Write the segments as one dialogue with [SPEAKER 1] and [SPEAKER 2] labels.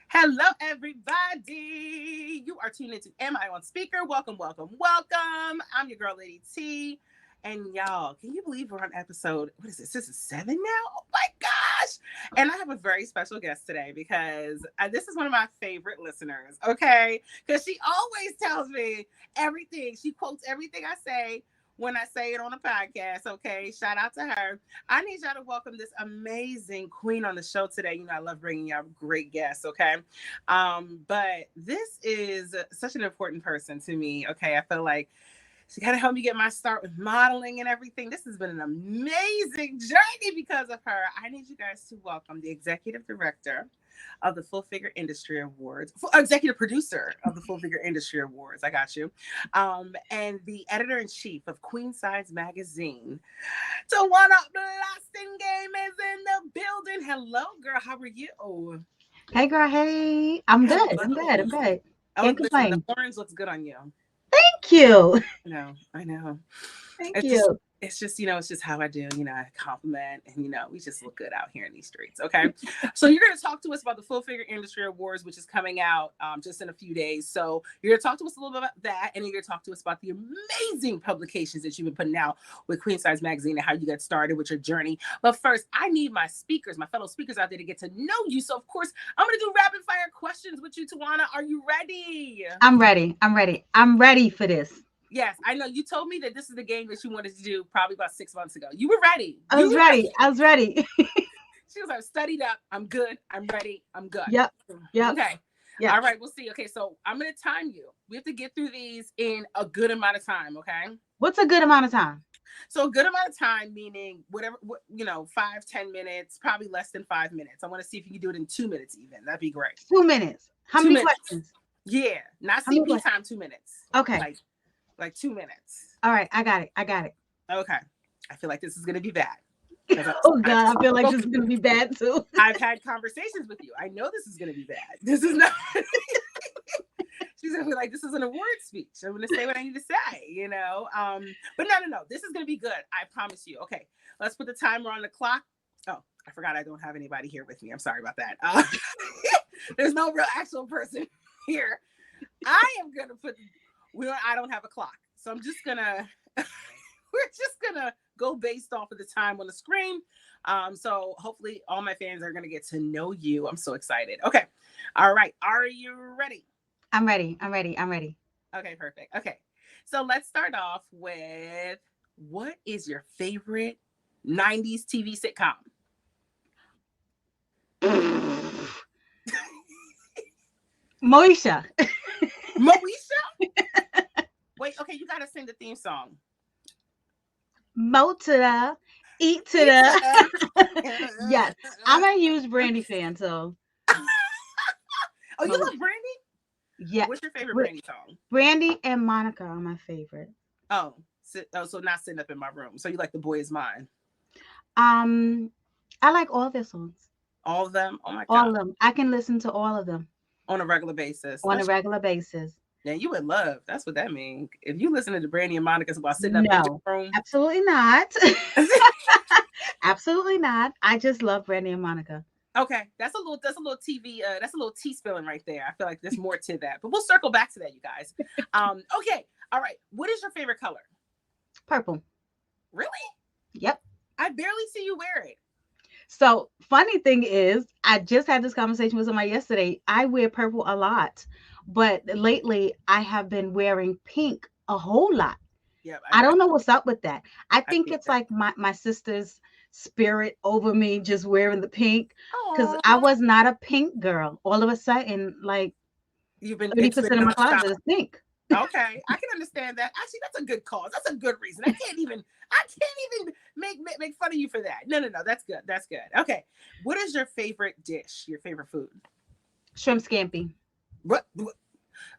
[SPEAKER 1] Hello, everybody. You are tuned into Am I on Speaker? Welcome, welcome, welcome. I'm your girl, Lady T. And y'all, can you believe we're on episode, what is this? This is 7 now? Oh my gosh. And I have a very special guest today because this is one of my favorite listeners, okay? Because she always tells me everything. She quotes everything I say when I say it on a podcast, okay? Shout out to her. I need y'all to welcome this amazing queen on the show today. You know, I love bringing y'all great guests, okay? But this is such an important person to me, okay? I feel like she got to help me get my start with modeling and everything. This has been an amazing journey because of her. I need you guys to welcome the executive director of the Full Figure Industry Awards, executive producer of the Full Figure Industry Awards. I got you. And the editor in chief of Queen Size Magazine. Tawana Blassingame is in the building. Hello, girl. How are you?
[SPEAKER 2] Hey girl, hey. I'm good. I'm good.
[SPEAKER 1] Hello.
[SPEAKER 2] I'm good.
[SPEAKER 1] Oh,
[SPEAKER 2] Can't
[SPEAKER 1] listen, the
[SPEAKER 2] complain.
[SPEAKER 1] orange looks good on you.
[SPEAKER 2] Thank you.
[SPEAKER 1] No, I know.
[SPEAKER 2] Thank
[SPEAKER 1] It's just,
[SPEAKER 2] you.
[SPEAKER 1] it's just, it's just how I do. I compliment, and we just look good out here in these streets. Okay, so you're going to talk to us about the Full Figure Industry Awards, which is coming out just in a few days. So you're going to talk to us a little bit about that, and then you're going to talk to us about the amazing publications that you've been putting out with Queen Size Magazine and how you got started with your journey. But first, I need my speakers, my fellow speakers out there, to get to know you. So of course, I'm going to do rapid fire questions with you, Tawana. Are you ready?
[SPEAKER 2] I'm ready. I'm ready. I'm ready for this.
[SPEAKER 1] Yes, I know. You told me that this is the game that you wanted to do probably about 6 months ago. You were ready.
[SPEAKER 2] I
[SPEAKER 1] You
[SPEAKER 2] was
[SPEAKER 1] were
[SPEAKER 2] ready.
[SPEAKER 1] ready.
[SPEAKER 2] I was ready.
[SPEAKER 1] She was like, studied up. I'm good. I'm ready. I'm good.
[SPEAKER 2] Yep. Yep.
[SPEAKER 1] Okay.
[SPEAKER 2] Yep.
[SPEAKER 1] All right. We'll see. Okay. So I'm going to time you. We have to get through these in a good amount of time. Okay.
[SPEAKER 2] What's a good amount of time?
[SPEAKER 1] So a good amount of time, meaning whatever, 5-10 minutes, probably less than 5 minutes. I want to see if you can do it in 2 minutes even. That'd be great.
[SPEAKER 2] 2 minutes. How
[SPEAKER 1] Two
[SPEAKER 2] many
[SPEAKER 1] minutes.
[SPEAKER 2] questions?
[SPEAKER 1] Yeah. Not
[SPEAKER 2] How many
[SPEAKER 1] CP
[SPEAKER 2] questions?
[SPEAKER 1] time, 2 minutes.
[SPEAKER 2] Okay.
[SPEAKER 1] Like 2 minutes.
[SPEAKER 2] All right. I got it. I got it.
[SPEAKER 1] Okay. I feel like this is going to be bad.
[SPEAKER 2] Oh God, I feel like this is gonna be bad too.
[SPEAKER 1] I've had conversations with you. I know this is going to be bad. This is not. She's going to be like, this is an award speech. I'm going to say what I need to say, But no. This is going to be good. I promise you. Okay. Let's put the timer on the clock. Oh, I forgot I don't have anybody here with me. I'm sorry about that. There's no real actual person here. I am going to I don't have a clock. So I'm just going to, we're just going to go based off of the time on the screen. So hopefully all my fans are going to get to know you. I'm so excited. Okay. All right. Are you ready?
[SPEAKER 2] I'm ready. I'm ready. I'm ready.
[SPEAKER 1] Okay, perfect. Okay. So let's start off with, what is your favorite 90s TV sitcom?
[SPEAKER 2] Moesha.
[SPEAKER 1] Moesha? Wait, okay, you got to sing the theme song.
[SPEAKER 2] Mo to the, eat to the. Yes. I'm a huge Brandy fan, so.
[SPEAKER 1] Oh, you love Brandy?
[SPEAKER 2] Yeah.
[SPEAKER 1] What's your favorite Brandy song?
[SPEAKER 2] Brandy and Monica are my favorite.
[SPEAKER 1] Oh, so not sitting up in my room. So you like The Boy Is Mine?
[SPEAKER 2] I like all their songs.
[SPEAKER 1] All of them? Oh my God.
[SPEAKER 2] All of them. I can listen to all of them.
[SPEAKER 1] On a regular basis.
[SPEAKER 2] On a regular basis.
[SPEAKER 1] Yeah, you would love. That's what that means. If you listen to Brandy and Monica's while sitting up in your room.
[SPEAKER 2] Absolutely not. Absolutely not. I just love Brandy and Monica.
[SPEAKER 1] Okay, that's a little TV. That's a little tea spilling right there. I feel like there's more to that, but we'll circle back to that, you guys. Okay, all right. What is your favorite color?
[SPEAKER 2] Purple.
[SPEAKER 1] Really?
[SPEAKER 2] Yep.
[SPEAKER 1] I barely see you wear it.
[SPEAKER 2] So funny thing is, I just had this conversation with somebody yesterday. I wear purple a lot, but lately I have been wearing pink a whole lot.
[SPEAKER 1] Yeah,
[SPEAKER 2] I don't know what's up with that. I think it's like my sister's spirit over me just wearing the pink, because I was not a pink girl. All of a sudden, like,
[SPEAKER 1] you've been
[SPEAKER 2] 30% of my closet is pink.
[SPEAKER 1] Okay, I can understand that. Actually, that's a good cause. That's a good reason. I can't even make fun of you for that. No. That's good. That's good. Okay, what is your favorite dish? Your favorite food?
[SPEAKER 2] Shrimp scampi.
[SPEAKER 1] What?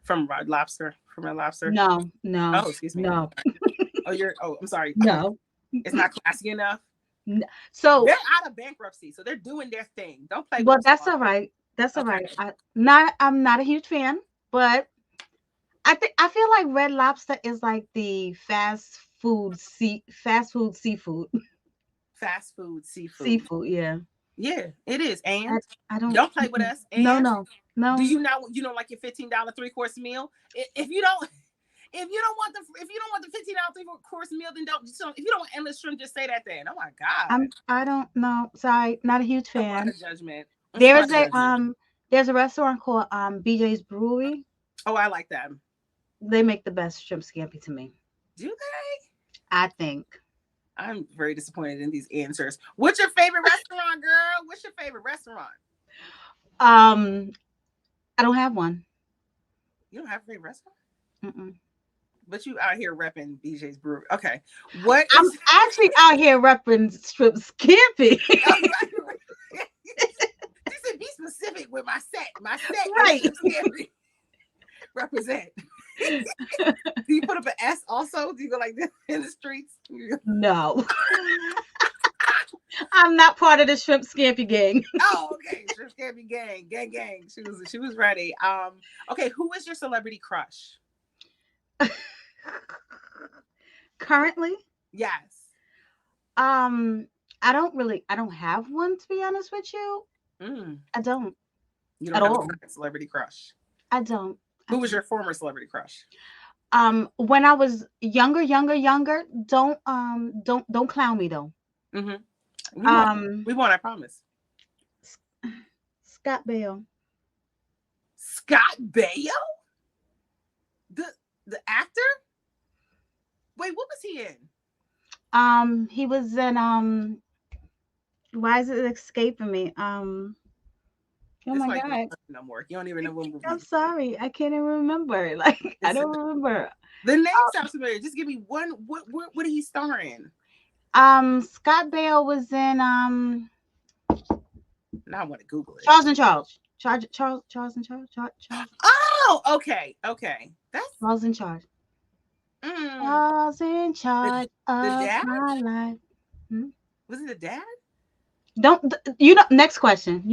[SPEAKER 1] From Red Lobster? From Red Lobster?
[SPEAKER 2] No.
[SPEAKER 1] Oh, excuse me.
[SPEAKER 2] No.
[SPEAKER 1] I'm sorry.
[SPEAKER 2] No.
[SPEAKER 1] It's not classy enough.
[SPEAKER 2] No. So
[SPEAKER 1] they're out of bankruptcy, so they're doing their thing. Don't play.
[SPEAKER 2] Well, that's all right. That's all right. I'm not a huge fan, but I feel like Red Lobster is like the fast food seafood.
[SPEAKER 1] Fast food seafood.
[SPEAKER 2] Seafood, yeah.
[SPEAKER 1] Yeah, it is. And
[SPEAKER 2] I don't
[SPEAKER 1] play with us. And
[SPEAKER 2] no. No.
[SPEAKER 1] Do you not? You don't like your $15 3-course meal? If you don't. If you don't want the $15 3-course meal, then don't. If you don't want endless shrimp, just say that then. Oh my God.
[SPEAKER 2] I don't know. Sorry, not a huge
[SPEAKER 1] That's a lot
[SPEAKER 2] fan.
[SPEAKER 1] of judgment. That's a lot
[SPEAKER 2] There's
[SPEAKER 1] of judgment.
[SPEAKER 2] there's a restaurant called BJ's Brewery.
[SPEAKER 1] Oh, I like that.
[SPEAKER 2] They make the best shrimp scampi to me.
[SPEAKER 1] Do they?
[SPEAKER 2] I think.
[SPEAKER 1] I'm very disappointed in these answers. What's your favorite restaurant, girl? What's your favorite restaurant?
[SPEAKER 2] Um, I don't have one.
[SPEAKER 1] You don't have a favorite restaurant?
[SPEAKER 2] Mm-mm.
[SPEAKER 1] But you out here repping BJ's Brewery. Okay. What
[SPEAKER 2] I'm
[SPEAKER 1] is
[SPEAKER 2] actually out here repping shrimp scampi.
[SPEAKER 1] She said, be specific with my set. My set
[SPEAKER 2] Right.
[SPEAKER 1] is scary. Represent. Do you put up an S also? Do you go like this in the streets?
[SPEAKER 2] No. I'm not part of the shrimp scampi gang.
[SPEAKER 1] Oh, okay. Shrimp Scampi gang. Gang. She was ready. Okay, who is your celebrity crush?
[SPEAKER 2] Currently,
[SPEAKER 1] Yes.
[SPEAKER 2] I don't have one, to be honest with you.
[SPEAKER 1] Mm.
[SPEAKER 2] I don't
[SPEAKER 1] You
[SPEAKER 2] at
[SPEAKER 1] don't have
[SPEAKER 2] all.
[SPEAKER 1] a celebrity crush.
[SPEAKER 2] I don't. I
[SPEAKER 1] Who was
[SPEAKER 2] don't.
[SPEAKER 1] your former celebrity crush?
[SPEAKER 2] When I was younger, don't clown me though.
[SPEAKER 1] Mm-hmm. We won't.
[SPEAKER 2] Um,
[SPEAKER 1] We won't, I promise.
[SPEAKER 2] Scott Bale.
[SPEAKER 1] Scott Baio? The the actor? Wait, what was he in?
[SPEAKER 2] He was in why is it escaping me? Oh
[SPEAKER 1] It's
[SPEAKER 2] my
[SPEAKER 1] like
[SPEAKER 2] god.
[SPEAKER 1] no more. You don't even know what
[SPEAKER 2] I'm
[SPEAKER 1] movie.
[SPEAKER 2] sorry. I can't even remember. Like I
[SPEAKER 1] It's,
[SPEAKER 2] don't remember.
[SPEAKER 1] the name sounds familiar. Just give me one. What did he star in?
[SPEAKER 2] Scott Bale was in
[SPEAKER 1] Now I want to Google it.
[SPEAKER 2] Charles and Charles. Charles and Charles. Charles.
[SPEAKER 1] Oh, okay. That's
[SPEAKER 2] Charles in charge.
[SPEAKER 1] mm,
[SPEAKER 2] Charles in charge
[SPEAKER 1] the
[SPEAKER 2] of
[SPEAKER 1] dad.
[SPEAKER 2] my life. Hmm?
[SPEAKER 1] Was it the dad?
[SPEAKER 2] Don't you know? Next question.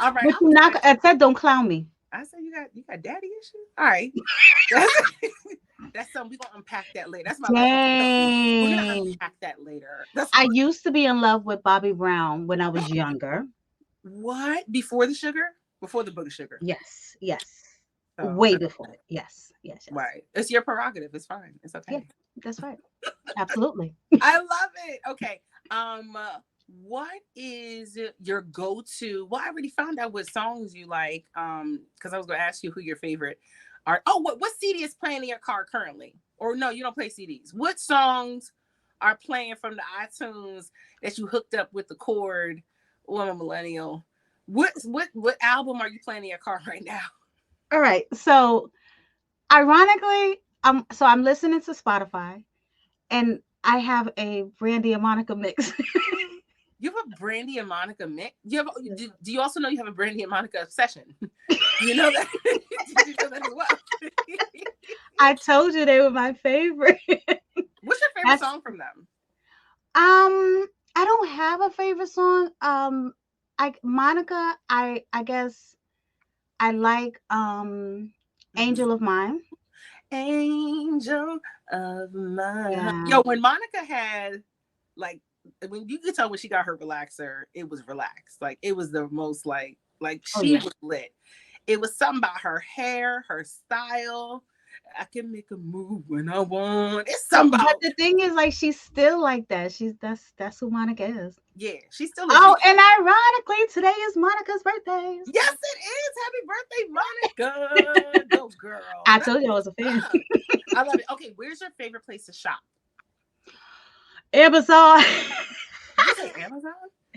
[SPEAKER 1] All right.
[SPEAKER 2] But you not. I said don't clown me.
[SPEAKER 1] I said you got daddy issues. All right. That's something we're gonna unpack that later. That's my last question. We're gonna
[SPEAKER 2] Dang.
[SPEAKER 1] unpack that later. That's
[SPEAKER 2] I used to be in love with Bobby Brown when I was younger.
[SPEAKER 1] what before the sugar, before the book of sugar.
[SPEAKER 2] Yes.
[SPEAKER 1] So,
[SPEAKER 2] Way before. Yes.
[SPEAKER 1] right. It's your prerogative. It's fine. It's okay.
[SPEAKER 2] Yeah, that's right. Absolutely.
[SPEAKER 1] I love it. Okay. What is your go-to? Well, I already found out what songs you like. Because I was gonna ask you who your favorite are. Oh, what CD is playing in your car currently? Or no, you don't play CDs. What songs are playing from the iTunes that you hooked up with the cord? Oh, I'm a millennial. What album are you playing in your car right now?
[SPEAKER 2] All right. So ironically, I'm listening to Spotify and I have a Brandy and Monica mix.
[SPEAKER 1] You have a Brandy and Monica mix. Do you also know you have a Brandy and Monica obsession? You know that? Did you know that as well?
[SPEAKER 2] I told you they were my favorite.
[SPEAKER 1] What's your favorite song from them?
[SPEAKER 2] I don't have a favorite song. Monica, I guess I like Angel of Mine.
[SPEAKER 1] Angel of Mine.
[SPEAKER 2] Yeah.
[SPEAKER 1] Yo, when Monica had like when you could tell when she got her relaxer, it was relaxed. Like it was the most like she was lit. It was something about her hair, her style. I can make a move when I want. It's something about.
[SPEAKER 2] But the thing is, like, she's still like that. That's who Monica is.
[SPEAKER 1] Yeah, she's still.
[SPEAKER 2] Oh, and ironically, today is Monica's birthday.
[SPEAKER 1] Yes, it is. Happy birthday, Monica. Go girl.
[SPEAKER 2] I told you I was a fan.
[SPEAKER 1] I love it. Okay, where's your favorite place to shop?
[SPEAKER 2] Amazon.
[SPEAKER 1] You say Amazon?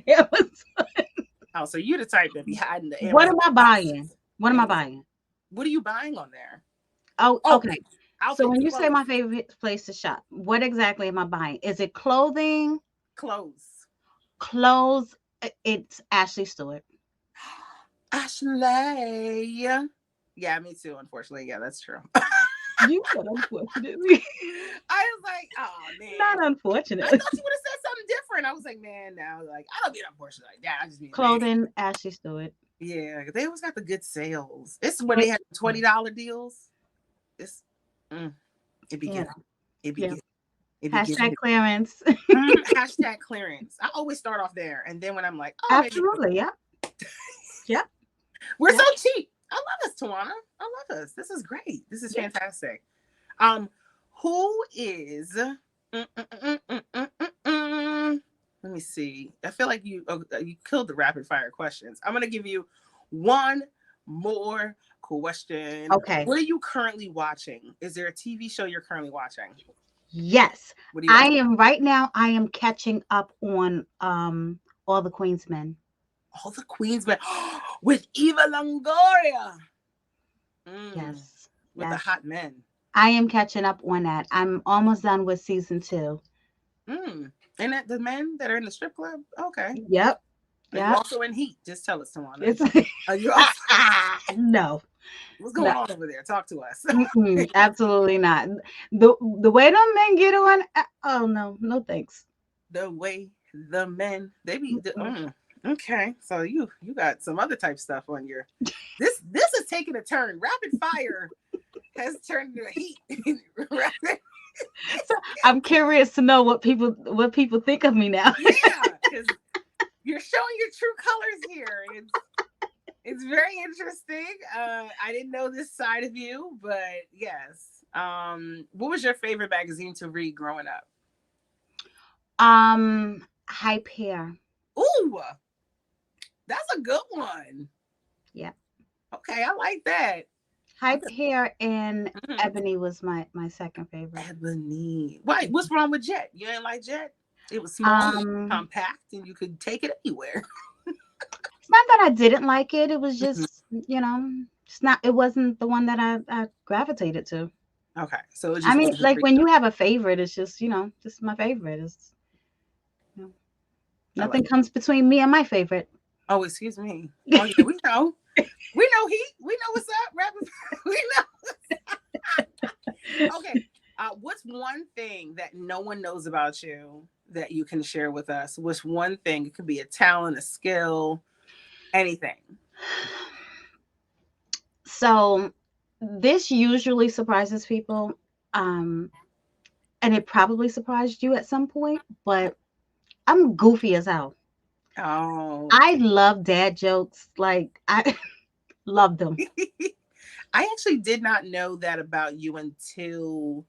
[SPEAKER 2] Amazon.
[SPEAKER 1] Oh, so you're the type that be hiding the Amazon.
[SPEAKER 2] What am I buying? What am I buying?
[SPEAKER 1] What are you buying on there?
[SPEAKER 2] Oh, okay. So when you
[SPEAKER 1] clothes.
[SPEAKER 2] say my favorite place to shop, what exactly am I buying? Is it clothing?
[SPEAKER 1] Clothes.
[SPEAKER 2] Clothes. It's Ashley Stewart.
[SPEAKER 1] Ashley. Yeah, me too, unfortunately. Yeah, that's true.
[SPEAKER 2] You said unfortunately.
[SPEAKER 1] I was like, oh man.
[SPEAKER 2] Not unfortunate.
[SPEAKER 1] I thought you would have said something different. I was like, man, now like I don't mean unfortunate like that. I just mean
[SPEAKER 2] Clothing, Ashley Stewart.
[SPEAKER 1] Yeah, they always got the good sales. It's when they have $20 deals. It's it be good. It be good. It be
[SPEAKER 2] Hashtag
[SPEAKER 1] good.
[SPEAKER 2] clearance.
[SPEAKER 1] Hashtag clearance. I always start off there, and then when I'm like, oh,
[SPEAKER 2] Absolutely, yeah.
[SPEAKER 1] we're so cheap. I love us, Tawana. I love us. This is great. This is fantastic. Um, who is? Let me see. I feel like you killed the rapid fire questions. I'm gonna give you one more question.
[SPEAKER 2] Okay.
[SPEAKER 1] What are you currently watching? Is there a TV show you're currently watching?
[SPEAKER 2] Yes.
[SPEAKER 1] What are you
[SPEAKER 2] I
[SPEAKER 1] watching?
[SPEAKER 2] am right now. I am catching up on All the Queen's Men.
[SPEAKER 1] All the Queensmen with Eva Longoria.
[SPEAKER 2] Yes.
[SPEAKER 1] With the
[SPEAKER 2] Yes.
[SPEAKER 1] hot men.
[SPEAKER 2] I am catching up on that. I'm almost done with season 2.
[SPEAKER 1] And that the men that are in the strip club? Okay.
[SPEAKER 2] Yep.
[SPEAKER 1] Are you
[SPEAKER 2] Yep.
[SPEAKER 1] also in Heat? Just tell us, Tawana.
[SPEAKER 2] It's
[SPEAKER 1] Are you also
[SPEAKER 2] no.
[SPEAKER 1] what's
[SPEAKER 2] No.
[SPEAKER 1] going on over there? Talk to us.
[SPEAKER 2] Absolutely not. The way them men get on, oh no, no thanks.
[SPEAKER 1] The way the men they be
[SPEAKER 2] Mm-mm.
[SPEAKER 1] okay. So you got some other type stuff on your this is taking a turn. Rapid fire has turned into Heat. Rapid,
[SPEAKER 2] So I'm curious to know what people think of me now.
[SPEAKER 1] yeah, because you're showing your true colors here. It's very interesting. I didn't know this side of you, but yes. What was your favorite magazine to read growing up?
[SPEAKER 2] Hype hair.
[SPEAKER 1] Ooh, that's a good one.
[SPEAKER 2] Yeah.
[SPEAKER 1] Okay, I like that.
[SPEAKER 2] Hype hair and
[SPEAKER 1] Mhm.
[SPEAKER 2] Ebony was my second favorite.
[SPEAKER 1] Ebony. Why? What's wrong with Jet? You didn't like Jet? It was small,
[SPEAKER 2] Um,
[SPEAKER 1] compact, and you could take it anywhere.
[SPEAKER 2] it's not that I didn't like it. It was
[SPEAKER 1] Mhm.
[SPEAKER 2] just, it's not. It wasn't the one that I gravitated to.
[SPEAKER 1] Okay, so it
[SPEAKER 2] I
[SPEAKER 1] just
[SPEAKER 2] mean,
[SPEAKER 1] wasn't
[SPEAKER 2] like
[SPEAKER 1] for
[SPEAKER 2] when
[SPEAKER 1] you.
[SPEAKER 2] you have a favorite, it's just just my favorite. You know,
[SPEAKER 1] I like.
[SPEAKER 2] Nothing comes between me and my favorite.
[SPEAKER 1] Oh, excuse me. Oh yeah, we know. We know Heat. We know what's up, rapper. We know. Okay. What's one thing that no one knows about you that you can share with us? What's one thing? It could be a talent, a skill, anything.
[SPEAKER 2] So this usually surprises people. Um, and it probably surprised you at some point, but I'm goofy as hell.
[SPEAKER 1] Oh,
[SPEAKER 2] I
[SPEAKER 1] okay.
[SPEAKER 2] love dad jokes. Like I love them.
[SPEAKER 1] I actually did not know that about you until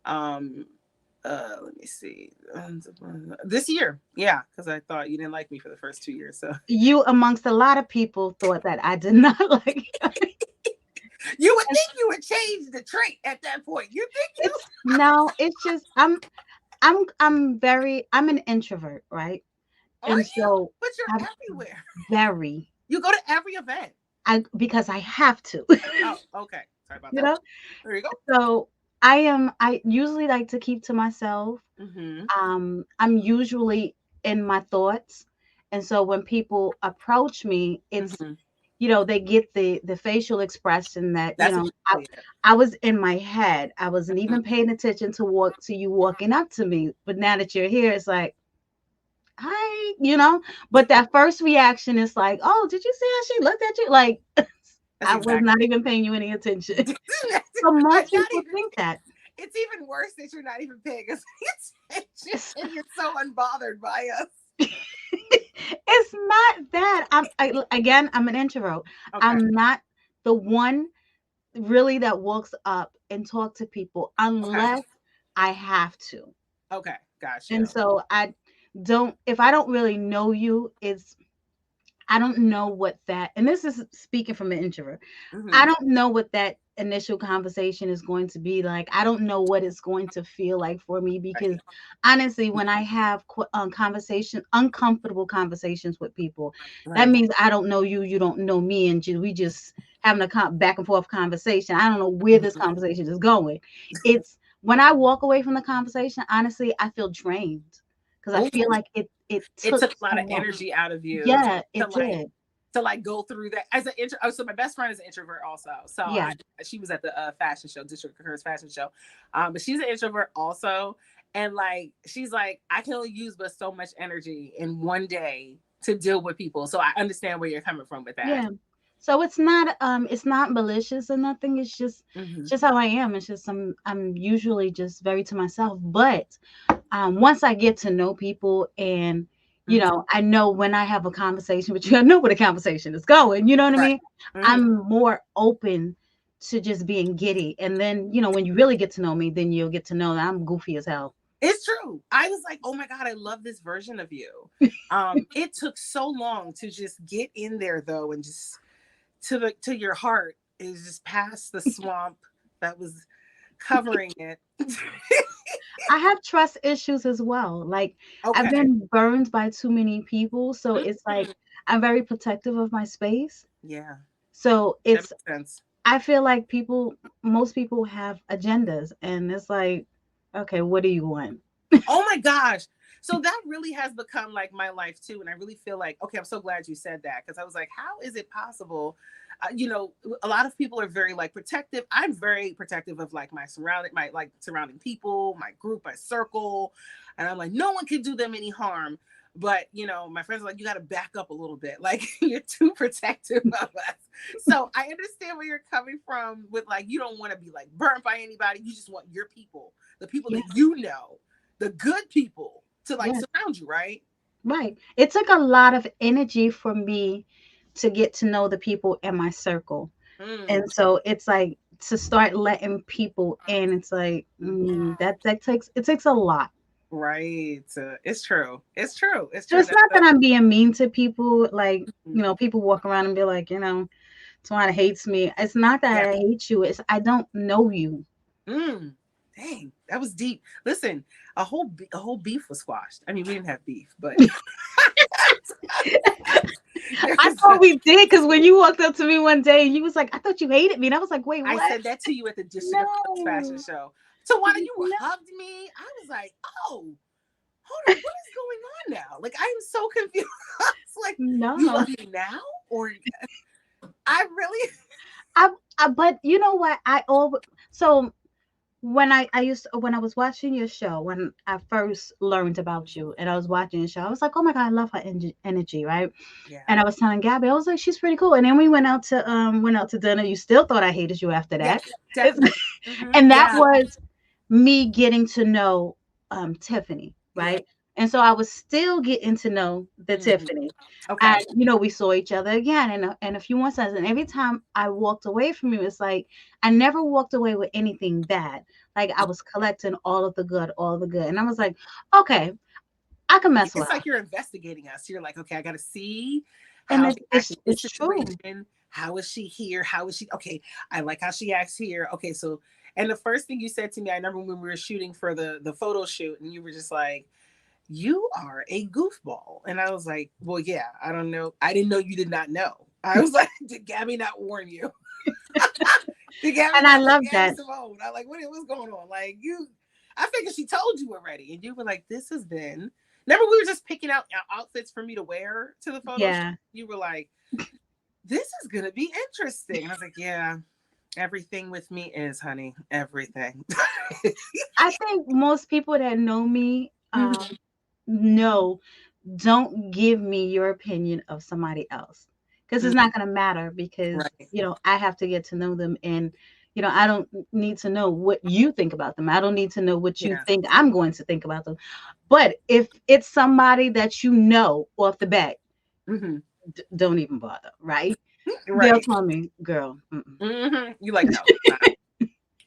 [SPEAKER 1] um let me see. This year. Yeah, because I thought you didn't like me for the first 2 years. So
[SPEAKER 2] You amongst a lot of people thought that I did not like
[SPEAKER 1] you would think you would change the trait at that point. You think you
[SPEAKER 2] it's no, it's just I'm an introvert, right?
[SPEAKER 1] are
[SPEAKER 2] And
[SPEAKER 1] you?
[SPEAKER 2] so
[SPEAKER 1] But
[SPEAKER 2] I'm
[SPEAKER 1] you're everywhere.
[SPEAKER 2] very
[SPEAKER 1] You go to every event.
[SPEAKER 2] I because I have to.
[SPEAKER 1] Oh, okay. Sorry about
[SPEAKER 2] you
[SPEAKER 1] that.
[SPEAKER 2] know?
[SPEAKER 1] There you go.
[SPEAKER 2] So I usually like to keep to myself.
[SPEAKER 1] Mm-hmm.
[SPEAKER 2] I'm usually in my thoughts. And so when people approach me, it's
[SPEAKER 1] Mm-hmm.
[SPEAKER 2] they get the facial expression that,
[SPEAKER 1] That's what you said.
[SPEAKER 2] I was in my head. I wasn't
[SPEAKER 1] Mhm.
[SPEAKER 2] even paying attention to you walking up to me. But now that you're here, it's like, hi. But that first reaction is like, oh, did you see how she looked at you? Like,
[SPEAKER 1] That's
[SPEAKER 2] I was
[SPEAKER 1] exactly.
[SPEAKER 2] not even paying you any attention. So
[SPEAKER 1] I'm
[SPEAKER 2] most
[SPEAKER 1] not
[SPEAKER 2] people
[SPEAKER 1] even.
[SPEAKER 2] think that.
[SPEAKER 1] It's even worse that you're not even paying us attention
[SPEAKER 2] It's,
[SPEAKER 1] and you're so unbothered by us.
[SPEAKER 2] it's not that. Again, I'm an introvert.
[SPEAKER 1] Okay.
[SPEAKER 2] I'm not the one really that walks up and talk to people
[SPEAKER 1] Okay.
[SPEAKER 2] unless I have to.
[SPEAKER 1] Okay. Got you.
[SPEAKER 2] And so I don't if I don't really know you, I don't know what that and this is speaking from an introvert. I
[SPEAKER 1] Mm-hmm.
[SPEAKER 2] don't know what that initial conversation is going to be like. I don't know what it's going to feel like for me because
[SPEAKER 1] Right.
[SPEAKER 2] honestly, when I have uncomfortable conversations with people, that
[SPEAKER 1] Right.
[SPEAKER 2] means I don't know you, you don't know me, and we just having a back and forth conversation. I don't know where this
[SPEAKER 1] Mhm.
[SPEAKER 2] conversation is going. It's when I walk away from the conversation, honestly, I feel drained because I
[SPEAKER 1] Oh,
[SPEAKER 2] feel like it
[SPEAKER 1] it
[SPEAKER 2] took
[SPEAKER 1] took a lot
[SPEAKER 2] so
[SPEAKER 1] of
[SPEAKER 2] much.
[SPEAKER 1] energy out of you
[SPEAKER 2] Yeah,
[SPEAKER 1] to
[SPEAKER 2] it
[SPEAKER 1] like
[SPEAKER 2] did.
[SPEAKER 1] go through that as an intro. Oh, so my best friend is an introvert also. So
[SPEAKER 2] Yeah.
[SPEAKER 1] she was at the fashion show, District Curse fashion show. But she's an introvert also, and like she's like, I can only use but so much energy in one day to deal with people. So I understand where you're coming from with that.
[SPEAKER 2] Yeah. So it's not malicious or nothing.
[SPEAKER 1] Hmm.
[SPEAKER 2] It's just how I am. It's just I'm usually just very to myself. But once I get to know people and You
[SPEAKER 1] Mhm.
[SPEAKER 2] know, I know when I have a conversation with you, I know where the conversation is going. You know what I
[SPEAKER 1] Right.
[SPEAKER 2] mean?
[SPEAKER 1] Mhm.
[SPEAKER 2] I'm more open to just being giddy. And then, you know, when you really get to know me, then you'll get to know that I'm goofy as hell.
[SPEAKER 1] It's true. I was like, oh my God, I love this version of you. It took so long to just get in there though, and just to your heart is just past the swamp that was covering it.
[SPEAKER 2] I have trust issues as well. Like I've
[SPEAKER 1] Okay.
[SPEAKER 2] been burned by too many people, so it's like
[SPEAKER 1] Mhm.
[SPEAKER 2] I'm very protective of my space.
[SPEAKER 1] Yeah,
[SPEAKER 2] So
[SPEAKER 1] that
[SPEAKER 2] it's
[SPEAKER 1] makes sense.
[SPEAKER 2] I feel like most people have agendas, and it's like, okay, what do you want?
[SPEAKER 1] Oh my gosh. So that really has become like my life too. And I really feel like, okay, I'm so glad you said that, because I was like, how is it possible? A lot of people are very like protective. I'm very protective of like my like surrounding people, my group, my circle. And I'm like, no one can do them any harm. But my friends are like, you got to back up a little bit. Like you're too protective of us. So I understand where you're coming from with like, you don't want to be like burnt by anybody. You just want your people, the people
[SPEAKER 2] Yeah,
[SPEAKER 1] that the good people to like
[SPEAKER 2] yeah,
[SPEAKER 1] surround you, right?
[SPEAKER 2] right. It took a lot of energy for me to get to know the people in my circle.
[SPEAKER 1] Mm,
[SPEAKER 2] And so it's like to start letting people in, it's like that takes a lot.
[SPEAKER 1] right. It's true. It's true. It's
[SPEAKER 2] So
[SPEAKER 1] true.
[SPEAKER 2] it's not that I'm being mean to people. Like,
[SPEAKER 1] Mm,
[SPEAKER 2] you know, people walk around and be like, you know, someone hates me. It's not that
[SPEAKER 1] yeah.
[SPEAKER 2] I hate you. It's I don't know you.
[SPEAKER 1] Mm, dang, that was deep. Listen, a whole beef was squashed. I mean, we didn't have beef, but there
[SPEAKER 2] I
[SPEAKER 1] was.
[SPEAKER 2] thought we did because when you walked up to me one day and you was like, I thought you hated me. And I was like, wait,
[SPEAKER 1] I
[SPEAKER 2] what?
[SPEAKER 1] said that to you at the District of Columbus fashion
[SPEAKER 2] No.
[SPEAKER 1] show. Tawana, you
[SPEAKER 2] No.
[SPEAKER 1] hugged me. I was like, oh, hold on, what is going on now? Like, I am so confused. It's like, you
[SPEAKER 2] No.
[SPEAKER 1] love me now, or I really?
[SPEAKER 2] But you know what? I always so when I was watching your show, when I first learned about you and I was watching your show, I was like, oh my God, I love her energy, right?
[SPEAKER 1] Yeah,
[SPEAKER 2] And I was telling Gabby, I was like, she's pretty cool. And then we went out to dinner. You still thought I hated you after
[SPEAKER 1] yeah,
[SPEAKER 2] that.
[SPEAKER 1] definitely. Hmm.
[SPEAKER 2] And that
[SPEAKER 1] Yeah,
[SPEAKER 2] was me getting to know Tiffany,
[SPEAKER 1] yeah.
[SPEAKER 2] right? And so I was still getting to know the
[SPEAKER 1] Hmm.
[SPEAKER 2] Tiffany. And
[SPEAKER 1] Okay.
[SPEAKER 2] you know, we saw each other again in a few months. And every time I walked away from you, it's like I never walked away with anything bad. Like I was collecting all of the good, all of the good. And I was like, okay, I can mess with
[SPEAKER 1] It's
[SPEAKER 2] her.
[SPEAKER 1] like you're investigating us. You're like, okay, I got to see
[SPEAKER 2] And
[SPEAKER 1] how she acts in this
[SPEAKER 2] it's true.
[SPEAKER 1] situation. How is she here? How is she? Okay, I like how she acts here. Okay, so and the first thing you said to me, I remember when we were shooting for the photo shoot, and you were just like, "You are a goofball," and I was like, "Well, yeah, I don't know. I didn't know you did not know." I was like, "Did Gabby not warn you? Did Gabby
[SPEAKER 2] And I
[SPEAKER 1] not like
[SPEAKER 2] love
[SPEAKER 1] Gabby
[SPEAKER 2] that.
[SPEAKER 1] Simone?" I like, what's going on? Like you, I figured she told you already, and you were like, "This has been." Remember, we were just picking out outfits for me to wear to the photo shoot.
[SPEAKER 2] Yeah.
[SPEAKER 1] You were like, "This is gonna be interesting," and I was like, "Yeah, everything with me is, honey, everything."
[SPEAKER 2] I think most people that know me
[SPEAKER 1] Mhm.
[SPEAKER 2] know don't give me your opinion of somebody else because it's not going to matter because
[SPEAKER 1] Right?
[SPEAKER 2] you know I have to get to know them and you know I don't need to know what you think about them. I don't need to know what you
[SPEAKER 1] Yeah.
[SPEAKER 2] think I'm going to think about them. But if it's somebody that you know off the bat,
[SPEAKER 1] Hmm.
[SPEAKER 2] don't even bother, right? They'll
[SPEAKER 1] Right.
[SPEAKER 2] tell me, girl, mm-mm.
[SPEAKER 1] You like no, not.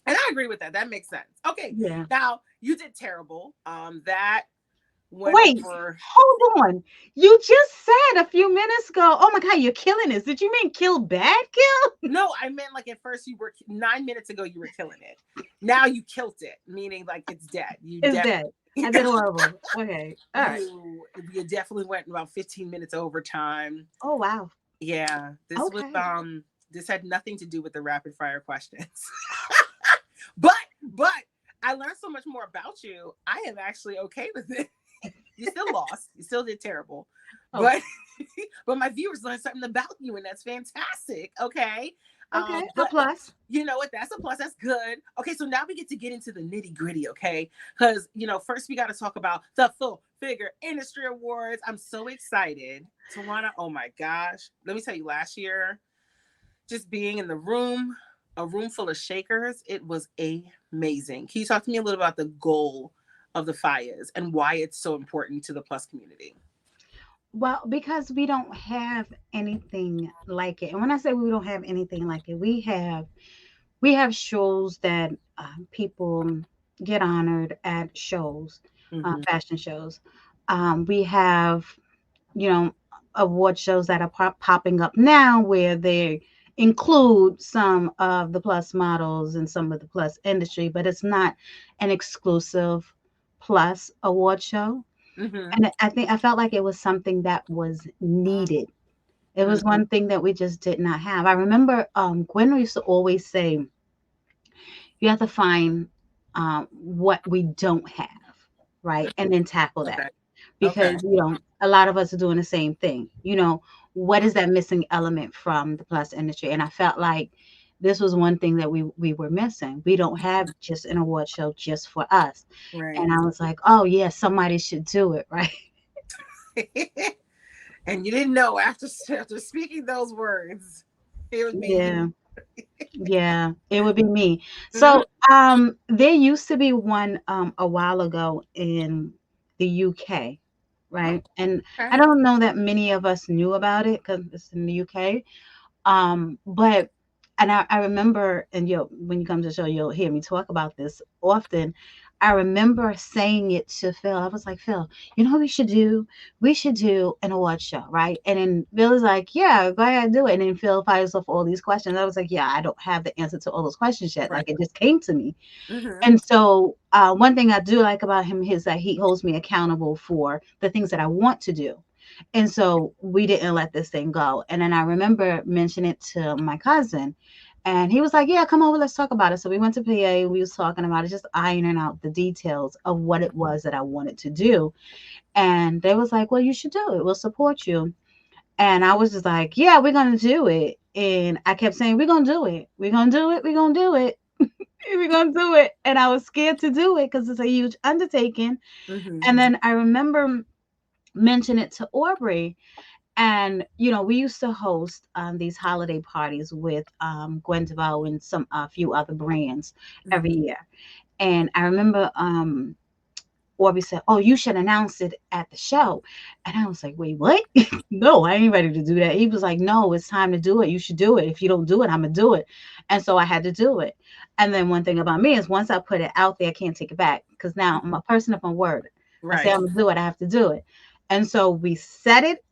[SPEAKER 1] And I agree with that. That makes sense. Okay,
[SPEAKER 2] Yeah.
[SPEAKER 1] now you did terrible. That went
[SPEAKER 2] Wait,
[SPEAKER 1] over.
[SPEAKER 2] hold on. You just said a few minutes ago, oh my God, you're killing this. Did you mean kill bad kill?
[SPEAKER 1] No, I meant like at first you were 9 minutes ago you were killing it. Now you killed it, meaning like it's dead. You
[SPEAKER 2] It's dead. I
[SPEAKER 1] definitely
[SPEAKER 2] did horrible. Okay. All right.
[SPEAKER 1] you definitely went about 15 minutes overtime.
[SPEAKER 2] Oh wow.
[SPEAKER 1] Yeah,
[SPEAKER 2] Okay.
[SPEAKER 1] this had nothing to do with the rapid fire questions. but but I learned so much more about you. I am actually okay with it. You still lost. You still did terrible.
[SPEAKER 2] Oh,
[SPEAKER 1] But but my viewers learned something about you, and that's fantastic. Okay.
[SPEAKER 2] okay. A
[SPEAKER 1] But
[SPEAKER 2] plus.
[SPEAKER 1] you know what? That's a plus. That's good. Okay, so now we get to get into the nitty gritty, okay? Because first we got to talk about the Full Figure Industry Awards. I'm so excited. Tawana, oh my gosh. Let me tell you, last year, just being in the room, a room full of shakers, it was amazing. Can you talk to me a little about the goal of the FIAs and why it's so important to the plus community?
[SPEAKER 2] Well, because we don't have anything like it. And when I say we don't have anything like it, we have shows that people get honored at shows,
[SPEAKER 1] Mm-hmm.
[SPEAKER 2] fashion shows. We have, you know, award shows that are popping up now where they include some of the plus models and some of the plus industry, but it's not an exclusive plus award show.
[SPEAKER 1] Mm-hmm.
[SPEAKER 2] And I think I felt like it was something that was needed. It was one thing that we just did not have. I remember Gwen used to always say, you have to find what we don't have, right? And then tackle that.
[SPEAKER 1] Okay.
[SPEAKER 2] Because,
[SPEAKER 1] Okay.
[SPEAKER 2] a lot of us are doing the same thing. What is that missing element from the plus industry? And I felt like this was one thing that we were missing. We don't have just an award show just for us.
[SPEAKER 1] Right.
[SPEAKER 2] And I was like, oh, yeah, somebody should do it, right?
[SPEAKER 1] And you didn't know after speaking those words, it would be you.
[SPEAKER 2] Yeah. Yeah, it would be me.
[SPEAKER 1] Mm-hmm.
[SPEAKER 2] So, there used to be one a while ago in the UK, right? And
[SPEAKER 1] Okay.
[SPEAKER 2] I don't know that many of us knew about it because it's in the UK. But and I remember, and when you come to the show, you'll hear me talk about this often. I remember saying it to Phil. I was like, Phil, you know what we should do? We should do an award show, right? And then Phil is like, yeah, go ahead, do it. And then Phil fires off all these questions. I was like, yeah, I don't have the answer to all those questions yet.
[SPEAKER 1] Right.
[SPEAKER 2] Like it just came to me.
[SPEAKER 1] Mm-hmm.
[SPEAKER 2] And so, one thing I do like about him is that he holds me accountable for the things that I want to do. And so we didn't let this thing go. And then I remember mentioning it to my cousin, and he was like, yeah, come over, let's talk about it. So we went to PA, we was talking about it, just ironing out the details of what it was that I wanted to do. And they was like, well, you should do it. We'll support you. And I was just like, yeah, we're gonna do it. And I kept saying, we're gonna do it. We're gonna do it. We're gonna do it. We're gonna do it. And I was scared to do it because it's a huge undertaking.
[SPEAKER 1] Mm-hmm.
[SPEAKER 2] And then I remember mentioning it to Aubrey. And we used to host these holiday parties with Gwen DeVoe and some a few other brands every year. And I remember Aubrey said, "Oh, you should announce it at the show." And I was like, "Wait, what? No, I ain't ready to do that." He was like, "No, it's time to do it. You should do it. If you don't do it, I'm gonna do it." And so I had to do it. And then one thing about me is once I put it out there, I can't take it back because now I'm a person of my word. I say
[SPEAKER 1] Right.
[SPEAKER 2] I'm gonna do it, I have to do it. And so we set it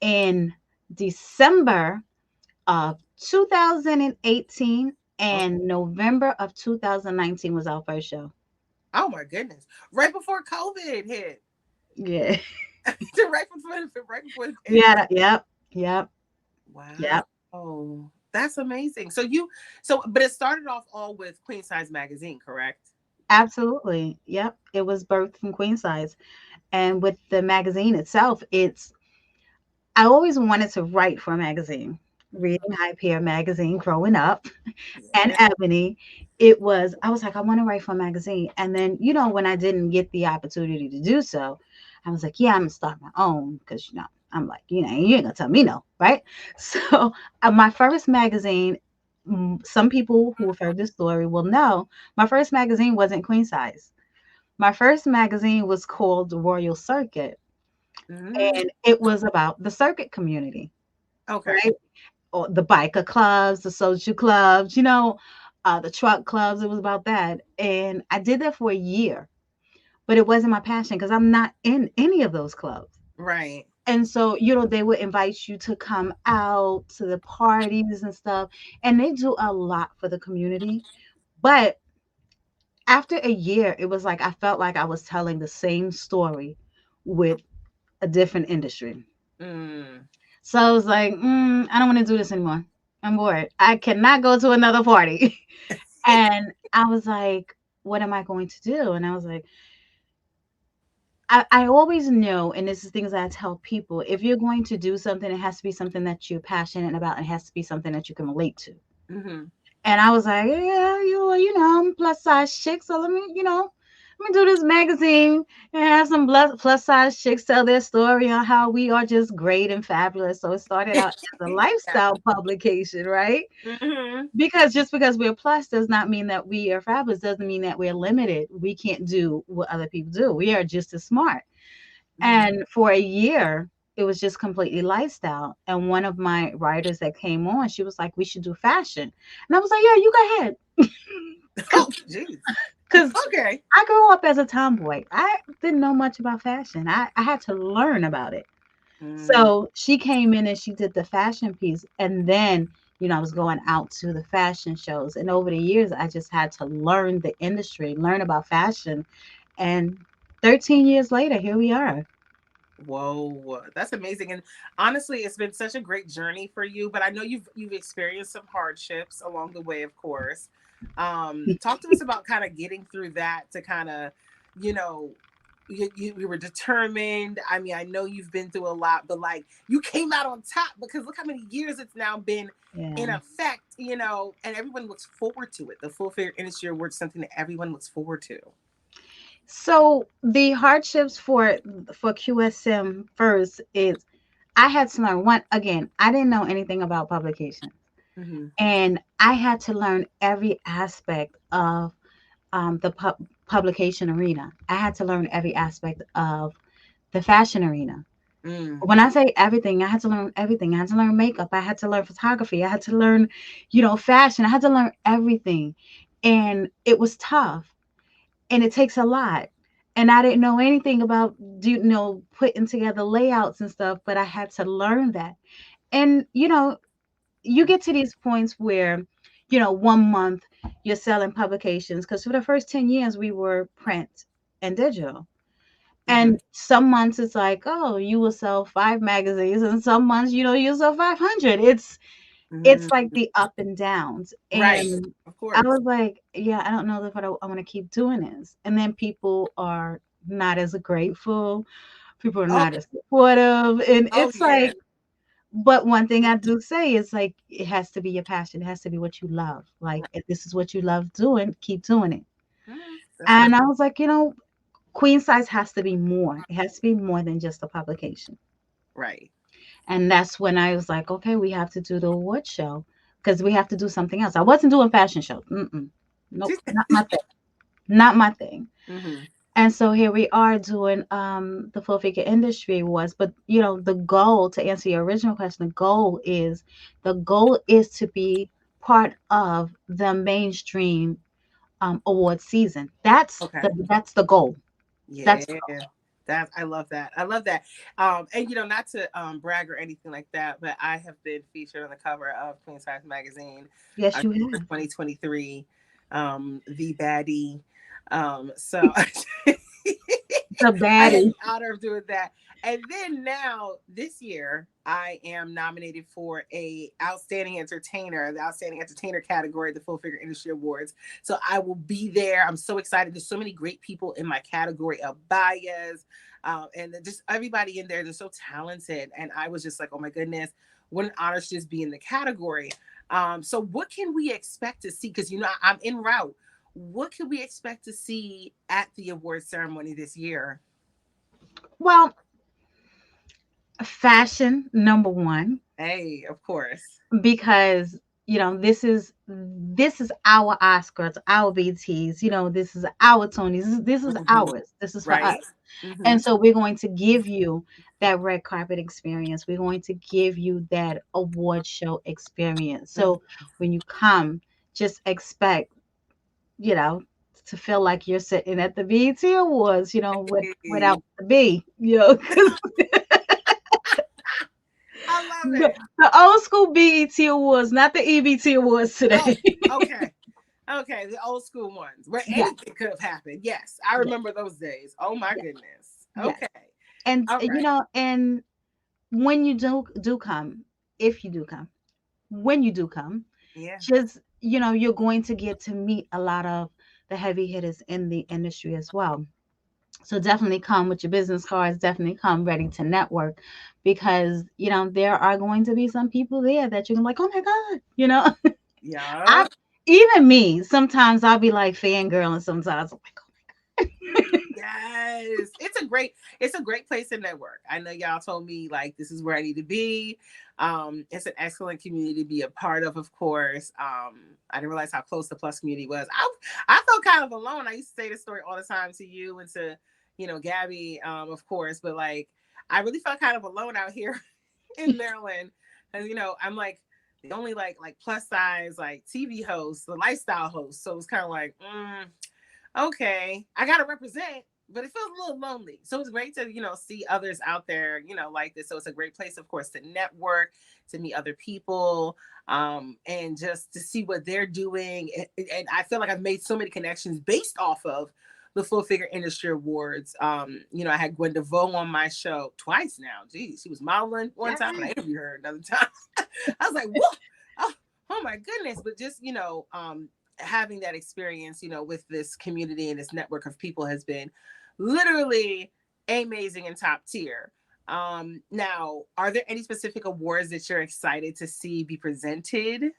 [SPEAKER 2] in December of 2018,
[SPEAKER 1] Oh,
[SPEAKER 2] and November of 2019 was our first show.
[SPEAKER 1] oh my goodness. Right before COVID hit.
[SPEAKER 2] Yeah.
[SPEAKER 1] Right before the
[SPEAKER 2] Yeah.
[SPEAKER 1] pandemic.
[SPEAKER 2] Yep. Yep.
[SPEAKER 1] Wow.
[SPEAKER 2] Yep.
[SPEAKER 1] Oh, that's amazing. But it started off all with Queen Size Magazine, correct?
[SPEAKER 2] Absolutely. Yep. It was birthed from Queen Size. And with the magazine itself, I always wanted to write for a magazine. Reading Hyper magazine growing up and
[SPEAKER 1] Yeah.
[SPEAKER 2] Ebony, I was like, I want to write for a magazine. And then, when I didn't get the opportunity to do so, I was like, yeah, I'm gonna start my own because I'm like, you ain't gonna tell me no, right? So my first magazine, some people who have heard this story will know, my first magazine wasn't Queen Size. My first magazine was called Royal Circuit,
[SPEAKER 1] Mm,
[SPEAKER 2] and it was about the circuit community,
[SPEAKER 1] okay.
[SPEAKER 2] right? Or the biker clubs, the social clubs, the truck clubs. It was about that. And I did that for a year, but it wasn't my passion because I'm not in any of those clubs.
[SPEAKER 1] Right.
[SPEAKER 2] And so, they would invite you to come out to the parties and stuff. And they do a lot for the community. But after a year, it was like I felt like I was telling the same story with a different industry.
[SPEAKER 1] Mm.
[SPEAKER 2] So I was like, I don't want to do this anymore. I'm bored. I cannot go to another party. And I was like, what am I going to do? And I was like, I always know, and this is things that I tell people, if you're going to do something, it has to be something that you're passionate about. It has to be something that you can relate to.
[SPEAKER 1] Mm-hmm.
[SPEAKER 2] And I was like, yeah, I'm plus size chick. So let me do this magazine and have some plus size chicks tell their story on how we are just great and fabulous. So it started out as a
[SPEAKER 1] Yeah.
[SPEAKER 2] lifestyle publication, right?
[SPEAKER 1] Mm-hmm.
[SPEAKER 2] Because just because we're plus does not mean that we are fabulous, doesn't mean that we're limited. We can't do what other people do. We are just as smart.
[SPEAKER 1] Mm-hmm.
[SPEAKER 2] And for a year, it was just completely lifestyle. And one of my writers that came on, she was like, we should do fashion. And I was like, yeah, you go ahead.
[SPEAKER 1] Oh, jeez.
[SPEAKER 2] Because
[SPEAKER 1] Okay.
[SPEAKER 2] I grew up as a tomboy. I didn't know much about fashion. I had to learn about it.
[SPEAKER 1] Mm,
[SPEAKER 2] So she came in and she did the fashion piece. And then, I was going out to the fashion shows. And over the years, I just had to learn the industry, learn about fashion. And 13 years later, here we are.
[SPEAKER 1] whoa, that's amazing. And honestly, it's been such a great journey for you. But I know you've experienced some hardships along the way, of course. Talk to us about kind of getting through that to kind of, you know, you were determined. I mean, I know you've been through a lot, but like you came out on top because look how many years it's now been in
[SPEAKER 2] Yeah.
[SPEAKER 1] effect, and everyone looks forward to it. The Full Figure Industry Award is something that everyone looks forward to.
[SPEAKER 2] So the hardships for QSM first is I had to learn one again. I didn't know anything about publications,
[SPEAKER 1] Hmm.
[SPEAKER 2] and I had to learn every aspect of the publication arena. I had to learn every aspect of the fashion arena.
[SPEAKER 1] Mm.
[SPEAKER 2] When I say everything, I had to learn everything. I had to learn makeup. I had to learn photography. I had to learn, fashion. I had to learn everything, and it was tough and it takes a lot. And I didn't know anything about putting together layouts and stuff, but I had to learn that. And you get to these points where, one month you're selling publications because for the first 10 years we were print and digital.
[SPEAKER 1] Hmm.
[SPEAKER 2] And some months it's like, oh, you will sell 5 magazines, and some months, you'll sell 500. It's
[SPEAKER 1] Hmm.
[SPEAKER 2] like the up and downs.
[SPEAKER 1] Right.
[SPEAKER 2] And
[SPEAKER 1] Of
[SPEAKER 2] I
[SPEAKER 1] course.
[SPEAKER 2] was like, yeah, I don't know if I want to keep doing this. And then people are not as grateful. People are
[SPEAKER 1] Oh,
[SPEAKER 2] not as supportive. And
[SPEAKER 1] oh
[SPEAKER 2] it's
[SPEAKER 1] yeah.
[SPEAKER 2] like, but one thing I do say is like, it has to be your passion. It has to be what you love. Like, if this is what you love doing, keep doing it.
[SPEAKER 1] That's right.
[SPEAKER 2] And I was like, queen size has to be more. It has to be more than just a publication.
[SPEAKER 1] Right.
[SPEAKER 2] And that's when I was like, okay, we have to do the award show because we have to do something else. I wasn't doing fashion shows. Mm-mm. Nope, not my thing. Not my thing.
[SPEAKER 1] Hmm.
[SPEAKER 2] And so here we are doing the Full Figure Industry Awards. But the goal, to answer your original question, the goal is to be part of the mainstream award season.
[SPEAKER 1] Okay.
[SPEAKER 2] That's the goal.
[SPEAKER 1] Yeah.
[SPEAKER 2] That's the goal.
[SPEAKER 1] That I love that. I love that. And not to brag or anything like that, but I have been featured on the cover of Queen Size Magazine
[SPEAKER 2] Yes, you
[SPEAKER 1] for
[SPEAKER 2] have.
[SPEAKER 1] 2023, the baddie. So
[SPEAKER 2] The
[SPEAKER 1] I had
[SPEAKER 2] baddie.
[SPEAKER 1] the honor of doing that. And then now this year, I am nominated for the outstanding entertainer category, the Full Figure Industry Awards. So I will be there. I'm so excited. There's so many great people in my category of bias, and just everybody in there. They're so talented, and I was just like, oh my goodness, what an honor to just be in the category. So what can we expect to see? Because I'm en route. What can we expect to see at the award ceremony this year?
[SPEAKER 2] Well, fashion number one,
[SPEAKER 1] Hey, of course.
[SPEAKER 2] because this is our Oscars, our BTs, this is our Tonys, this is
[SPEAKER 1] Hmm.
[SPEAKER 2] ours, this is for us.
[SPEAKER 1] Right. Hmm.
[SPEAKER 2] And so we're going to give you that red carpet experience. We're going to give you that award show experience.
[SPEAKER 1] Hmm.
[SPEAKER 2] So when you come, just expect, you know, to feel like you're sitting at the BET Awards,
[SPEAKER 1] Hey,
[SPEAKER 2] without the B, 'cause
[SPEAKER 1] I love
[SPEAKER 2] the,
[SPEAKER 1] it.
[SPEAKER 2] the old school BET Awards, not the EBT Awards
[SPEAKER 1] Oh,
[SPEAKER 2] today.
[SPEAKER 1] okay. Okay, the old school ones where
[SPEAKER 2] Yeah,
[SPEAKER 1] anything could have happened. Yes, I
[SPEAKER 2] yeah,
[SPEAKER 1] remember those days. Oh my
[SPEAKER 2] yeah,
[SPEAKER 1] goodness.
[SPEAKER 2] yes.
[SPEAKER 1] Okay.
[SPEAKER 2] And
[SPEAKER 1] All right.
[SPEAKER 2] and when you do come, if you do come, when you do come,
[SPEAKER 1] Yeah.
[SPEAKER 2] just you're going to get to meet a lot of the heavy hitters in the industry as well. So definitely come with your business cards, definitely come ready to network, because there are going to be some people there that you're like, oh my god,
[SPEAKER 1] Yeah.
[SPEAKER 2] I even me, sometimes I'll be like fangirl, and sometimes I'm like,
[SPEAKER 1] Yes. It's a great place to network. I know y'all told me like this is where I need to be. It's an excellent community to be a part of course. I didn't realize how close the plus community was. I felt kind of alone. I used to say this story all the time to you and to, Gabby, of course, but like I really felt kind of alone out here in Maryland. And I'm like the only like plus size like TV host, the lifestyle host. So it was kind of like, okay, I gotta represent, but it feels a little lonely. So it's great to, see others out there, like this. So it's a great place, of course, to network, to meet other people, and just to see what they're doing. And I feel like I've made so many connections based off of the Full Figure Industry Awards. I had Gwen DeVoe on my show twice now. Geez, she was modeling one time and I interviewed her another time. I was like, what? Oh my goodness. But just, having that experience, with this community and this network of people has been literally amazing and top tier. Now, are there any specific awards that you're excited to see be presented?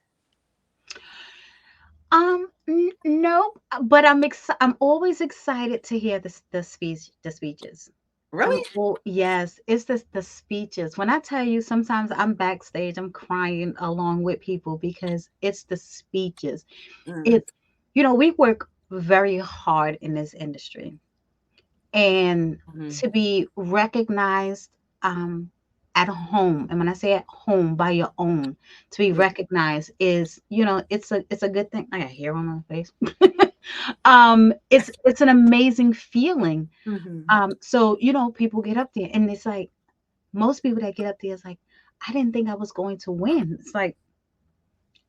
[SPEAKER 2] No, but I'm always excited to hear the speeches.
[SPEAKER 1] Really?
[SPEAKER 2] Yes, it's the speeches. When I tell you, sometimes I'm backstage, I'm crying along with people because it's the speeches.
[SPEAKER 1] Mm.
[SPEAKER 2] It's, we work very hard in this industry, and
[SPEAKER 1] Mm-hmm.
[SPEAKER 2] to be recognized um, at home, and when I say at home, by your own, to be
[SPEAKER 1] Yeah.
[SPEAKER 2] recognized is, it's a good thing. I got hair on my face. It's an amazing feeling.
[SPEAKER 1] Mm-hmm.
[SPEAKER 2] So people get up there, and it's like most people that get up there is like, I didn't think I was going to win. It's like,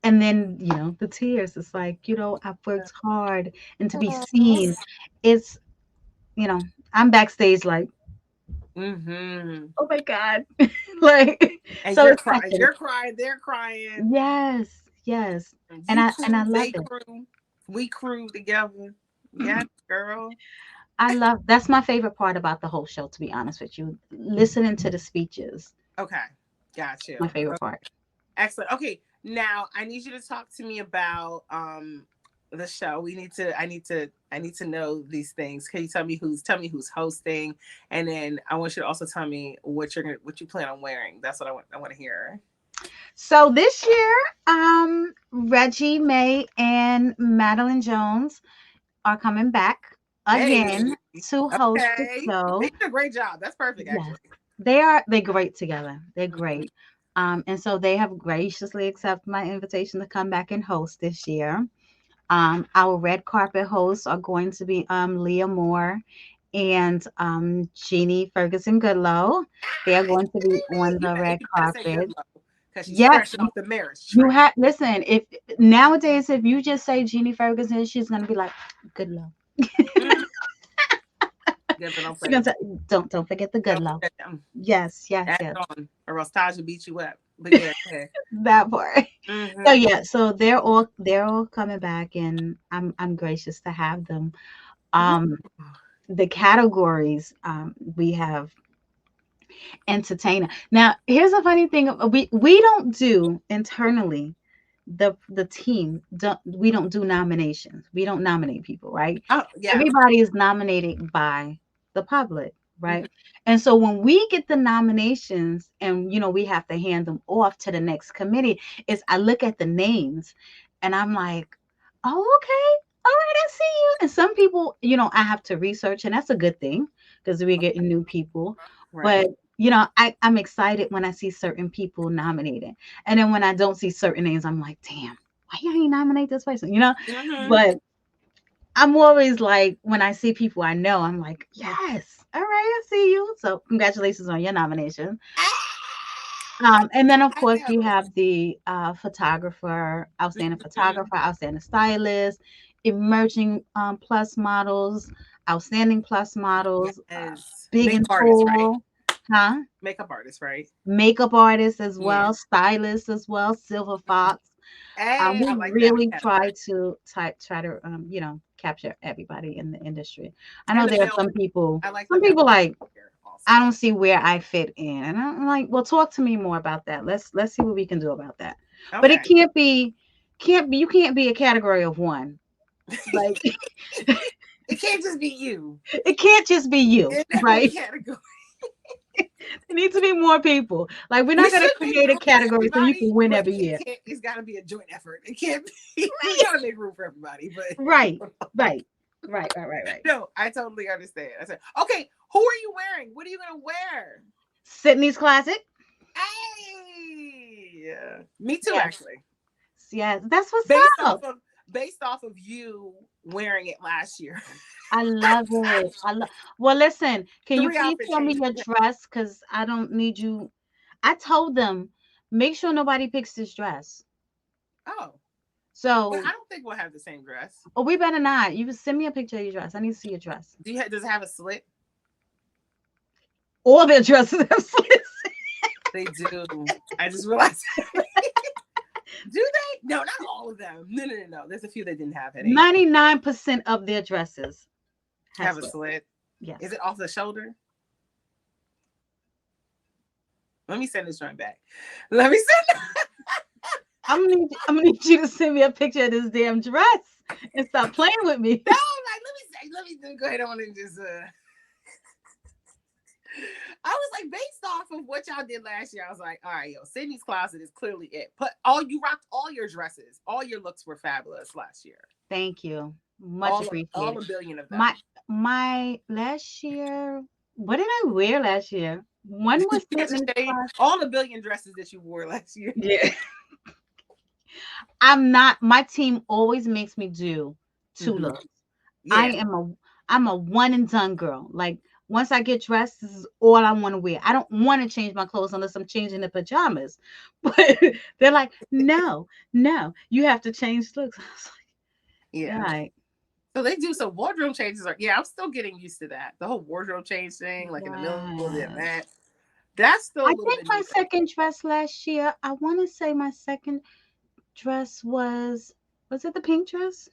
[SPEAKER 2] and then the tears. It's like, I've worked hard, and to be seen, it's you know, I'm backstage like,
[SPEAKER 1] Mm-hmm.
[SPEAKER 2] oh my God. Like,
[SPEAKER 1] And
[SPEAKER 2] so
[SPEAKER 1] you're crying,
[SPEAKER 2] excited.
[SPEAKER 1] you're crying, they're crying.
[SPEAKER 2] Yes, yes. And
[SPEAKER 1] You
[SPEAKER 2] I
[SPEAKER 1] crew,
[SPEAKER 2] love
[SPEAKER 1] they
[SPEAKER 2] it.
[SPEAKER 1] crew, we crew together. Yes, girl.
[SPEAKER 2] That's my favorite part about the whole show, to be honest with you. Listening to the speeches,
[SPEAKER 1] Okay, got
[SPEAKER 2] my
[SPEAKER 1] you.
[SPEAKER 2] favorite part.
[SPEAKER 1] Excellent. Okay, now I need you to talk to me about the show. I need to know these things. Can you tell me who's hosting, and then I want you to also tell me what you plan on wearing. That's what I want to hear.
[SPEAKER 2] So this year, Reggie May and Madeline Jones are coming back
[SPEAKER 1] Hey,
[SPEAKER 2] again to host the
[SPEAKER 1] okay. They
[SPEAKER 2] show.
[SPEAKER 1] did a great job. That's perfect
[SPEAKER 2] Yes,
[SPEAKER 1] actually.
[SPEAKER 2] they're great together. They're
[SPEAKER 1] Mhm.
[SPEAKER 2] great. And so they have graciously accepted my invitation to come back and host this year. Our red carpet hosts are going to be Leah Moore and Jeannie Ferguson Goodlow. They are going to be on
[SPEAKER 1] You
[SPEAKER 2] the red
[SPEAKER 1] gotta say good
[SPEAKER 2] carpet.
[SPEAKER 1] luck because she's
[SPEAKER 2] Yes,
[SPEAKER 1] fresh off the marriage
[SPEAKER 2] you
[SPEAKER 1] train.
[SPEAKER 2] have listen. If nowadays, if you just say Jeannie Ferguson, she's gonna be like, Goodlow.
[SPEAKER 1] Mhm. Yeah, but don't
[SPEAKER 2] She's
[SPEAKER 1] play.
[SPEAKER 2] gonna say, don't forget the
[SPEAKER 1] Don't
[SPEAKER 2] Goodlow.
[SPEAKER 1] forget them.
[SPEAKER 2] Yes, yes,
[SPEAKER 1] Add
[SPEAKER 2] yes.
[SPEAKER 1] on, or else Taj will beat you up. But yeah, okay.
[SPEAKER 2] That part. So
[SPEAKER 1] Mm-hmm.
[SPEAKER 2] yeah, so they're all coming back, and I'm gracious to have them. Um, the categories we have entertainer. Now, here's a funny thing: we don't do internally, the team we don't do nominations. We don't nominate people, right?
[SPEAKER 1] Oh yeah.
[SPEAKER 2] Everybody is nominated by the public,
[SPEAKER 1] Mm-hmm.
[SPEAKER 2] right? And so when we get the nominations, and we have to hand them off to the next committee, is I look at the names, and I'm like, oh, okay, all right, I see you. And some people, I have to research, and that's a good thing because we're getting new people.
[SPEAKER 1] Right.
[SPEAKER 2] But I'm excited when I see certain people nominated, and then when I don't see certain names, I'm like, damn, why you ain't nominate this person?
[SPEAKER 1] Mm-hmm.
[SPEAKER 2] But I'm always like, when I see people I know, I'm like, yes, all right, I see you. So congratulations on your nomination. And then of
[SPEAKER 1] I
[SPEAKER 2] course you
[SPEAKER 1] know.
[SPEAKER 2] have the
[SPEAKER 1] Mhm.
[SPEAKER 2] photographer, outstanding stylist, emerging plus models, outstanding plus models,
[SPEAKER 1] Yes.
[SPEAKER 2] big
[SPEAKER 1] Makeup
[SPEAKER 2] and
[SPEAKER 1] artist, right?
[SPEAKER 2] tall, huh?
[SPEAKER 1] Makeup artist, right?
[SPEAKER 2] Makeup artists as
[SPEAKER 1] Yeah.
[SPEAKER 2] well, stylists as well, silver fox.
[SPEAKER 1] Hey,
[SPEAKER 2] We
[SPEAKER 1] I like that
[SPEAKER 2] really
[SPEAKER 1] category.
[SPEAKER 2] try to capture everybody in the industry. I know
[SPEAKER 1] And the
[SPEAKER 2] there are
[SPEAKER 1] male.
[SPEAKER 2] some
[SPEAKER 1] I like the male
[SPEAKER 2] people like,
[SPEAKER 1] here
[SPEAKER 2] I
[SPEAKER 1] also.
[SPEAKER 2] don't see where I fit in, and I'm like, well, talk to me more about that. Let's see what we can do about that. But it
[SPEAKER 1] Okay.
[SPEAKER 2] can't be you can't be a category of one. Like
[SPEAKER 1] It can't just be you.
[SPEAKER 2] it can't just be you,
[SPEAKER 1] In that one
[SPEAKER 2] right?
[SPEAKER 1] category.
[SPEAKER 2] There needs to be more people. Like we're
[SPEAKER 1] We
[SPEAKER 2] not gonna
[SPEAKER 1] should make
[SPEAKER 2] create a
[SPEAKER 1] room for
[SPEAKER 2] category so you
[SPEAKER 1] everybody,
[SPEAKER 2] can win
[SPEAKER 1] but
[SPEAKER 2] every year.
[SPEAKER 1] it can't. It's got to be a joint effort. It can't be. We got to make room for everybody, but
[SPEAKER 2] Right, right, right, right, right, right.
[SPEAKER 1] no, I totally understand. I said, okay, who are you wearing? What are you gonna wear?
[SPEAKER 2] Sydney's Closet.
[SPEAKER 1] Hey, yeah. Me too,
[SPEAKER 2] Yes,
[SPEAKER 1] actually.
[SPEAKER 2] yes, that's what's
[SPEAKER 1] Based off
[SPEAKER 2] up.
[SPEAKER 1] of based off of you wearing it last year.
[SPEAKER 2] I love it. I love. Well, listen, can you
[SPEAKER 1] Three
[SPEAKER 2] please
[SPEAKER 1] outfit
[SPEAKER 2] show me
[SPEAKER 1] changes.
[SPEAKER 2] your dress? Because I don't need you. I told them, make sure nobody picks this dress.
[SPEAKER 1] Oh, but
[SPEAKER 2] So,
[SPEAKER 1] I don't think we'll have the same dress.
[SPEAKER 2] oh, we better not. You send me a picture of your dress. I need to see your dress.
[SPEAKER 1] Does it have a slit?
[SPEAKER 2] All their dresses have slits.
[SPEAKER 1] They do. I just realized. Do they? No, not all of them. No, no, no, no. There's a few that didn't have any.
[SPEAKER 2] 99% of their dresses have
[SPEAKER 1] Have a
[SPEAKER 2] slits.
[SPEAKER 1] slit. Is
[SPEAKER 2] Yes.
[SPEAKER 1] it off the shoulder? Let me send this joint back. Let me send.
[SPEAKER 2] I'm gonna need you to send me a picture of this damn dress and stop playing with me.
[SPEAKER 1] No, like let me go ahead on and just. I was like, based off of what y'all did last year, I was like, all right, yo, Sydney's Closet is clearly it. But you rocked all your dresses, all your looks were fabulous last year.
[SPEAKER 2] Thank you. Much
[SPEAKER 1] All
[SPEAKER 2] appreciated.
[SPEAKER 1] a billion of them.
[SPEAKER 2] My last year, what did I wear last year? One
[SPEAKER 1] You
[SPEAKER 2] was
[SPEAKER 1] get the
[SPEAKER 2] Sydney's
[SPEAKER 1] shade,
[SPEAKER 2] Closet.
[SPEAKER 1] all the billion dresses that you wore last year.
[SPEAKER 2] Yeah. I'm not, my team always makes me do 2
[SPEAKER 1] Mhm.
[SPEAKER 2] looks. I
[SPEAKER 1] Yeah.
[SPEAKER 2] am a I'm a one and done girl. Like once I get dressed, this is all I want to wear. I don't want to change my clothes unless I'm changing the pajamas. But they're like, no, no, you have to change looks. I was like, all
[SPEAKER 1] Yeah.
[SPEAKER 2] right.
[SPEAKER 1] So they do some wardrobe changes. Yeah, I'm still getting used to that. The whole wardrobe change thing, like in the middle of the
[SPEAKER 2] Yes.
[SPEAKER 1] event, that's still
[SPEAKER 2] I
[SPEAKER 1] a little
[SPEAKER 2] think
[SPEAKER 1] bit
[SPEAKER 2] my
[SPEAKER 1] new for me.
[SPEAKER 2] second dress last year, I want to say my second dress was it the pink dress?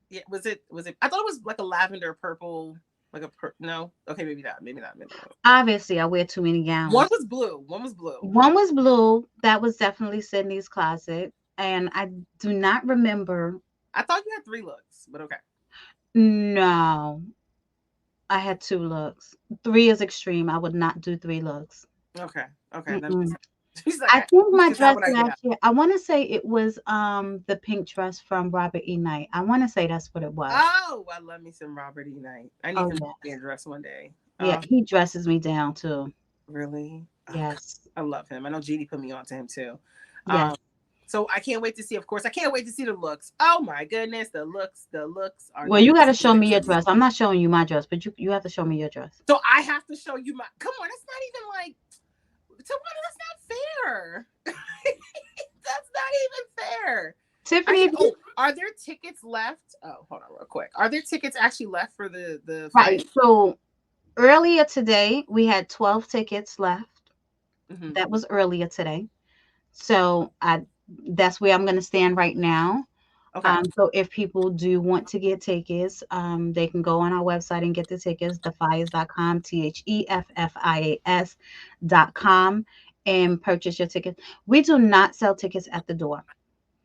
[SPEAKER 1] Yeah, was it? I thought it was like a lavender purple, like no. Okay, maybe not. Maybe not. Maybe not.
[SPEAKER 2] Obviously, I wear too many
[SPEAKER 1] One
[SPEAKER 2] gowns.
[SPEAKER 1] was blue. One was blue.
[SPEAKER 2] One was blue. That was definitely Sydney's Closet. And I do not remember.
[SPEAKER 1] I thought you had three looks, but okay.
[SPEAKER 2] No, I had 2 looks. 3 is extreme. I would not do 3 looks.
[SPEAKER 1] Okay. Okay. That makes
[SPEAKER 2] Mm-mm.
[SPEAKER 1] sense. She's like,
[SPEAKER 2] I think my
[SPEAKER 1] is that
[SPEAKER 2] dress
[SPEAKER 1] what I get out?
[SPEAKER 2] last year, I want to say it was the pink dress from Robert E. Knight. I want to say that's what it was.
[SPEAKER 1] Oh, I love me some Robert E. Knight. I need
[SPEAKER 2] Oh
[SPEAKER 1] him to be
[SPEAKER 2] yes.
[SPEAKER 1] in dress one day.
[SPEAKER 2] Yeah,
[SPEAKER 1] Oh,
[SPEAKER 2] he dresses me down too.
[SPEAKER 1] really? Oh, God.
[SPEAKER 2] Yes.
[SPEAKER 1] I love him. I know Jeannie put me on to him too.
[SPEAKER 2] Yes.
[SPEAKER 1] Um, so I can't wait to see. Of course, I can't wait to see the looks. Oh my goodness, the looks. The looks are
[SPEAKER 2] Well,
[SPEAKER 1] going
[SPEAKER 2] you
[SPEAKER 1] to
[SPEAKER 2] got
[SPEAKER 1] be
[SPEAKER 2] to show me your
[SPEAKER 1] delicious.
[SPEAKER 2] dress. I'm not showing you my dress, but you have to show me your dress.
[SPEAKER 1] So I have to show you my. Come on, that's not even like. Tawana, that's not fair. That's not even fair. I
[SPEAKER 2] Tiffany,
[SPEAKER 1] can.
[SPEAKER 2] if
[SPEAKER 1] Oh,
[SPEAKER 2] you
[SPEAKER 1] are there tickets left? Oh, hold on, real quick. Are there tickets actually left for the
[SPEAKER 2] right.
[SPEAKER 1] fight?
[SPEAKER 2] So earlier today, we had 12 tickets left.
[SPEAKER 1] Mm-hmm.
[SPEAKER 2] That was earlier today. So I that's where I'm going to stand right now.
[SPEAKER 1] Okay.
[SPEAKER 2] So if people do want to get tickets, they can go on our website and get the tickets, theffias.com, THEFFIAS.com, and purchase your tickets. We do not sell tickets at the door.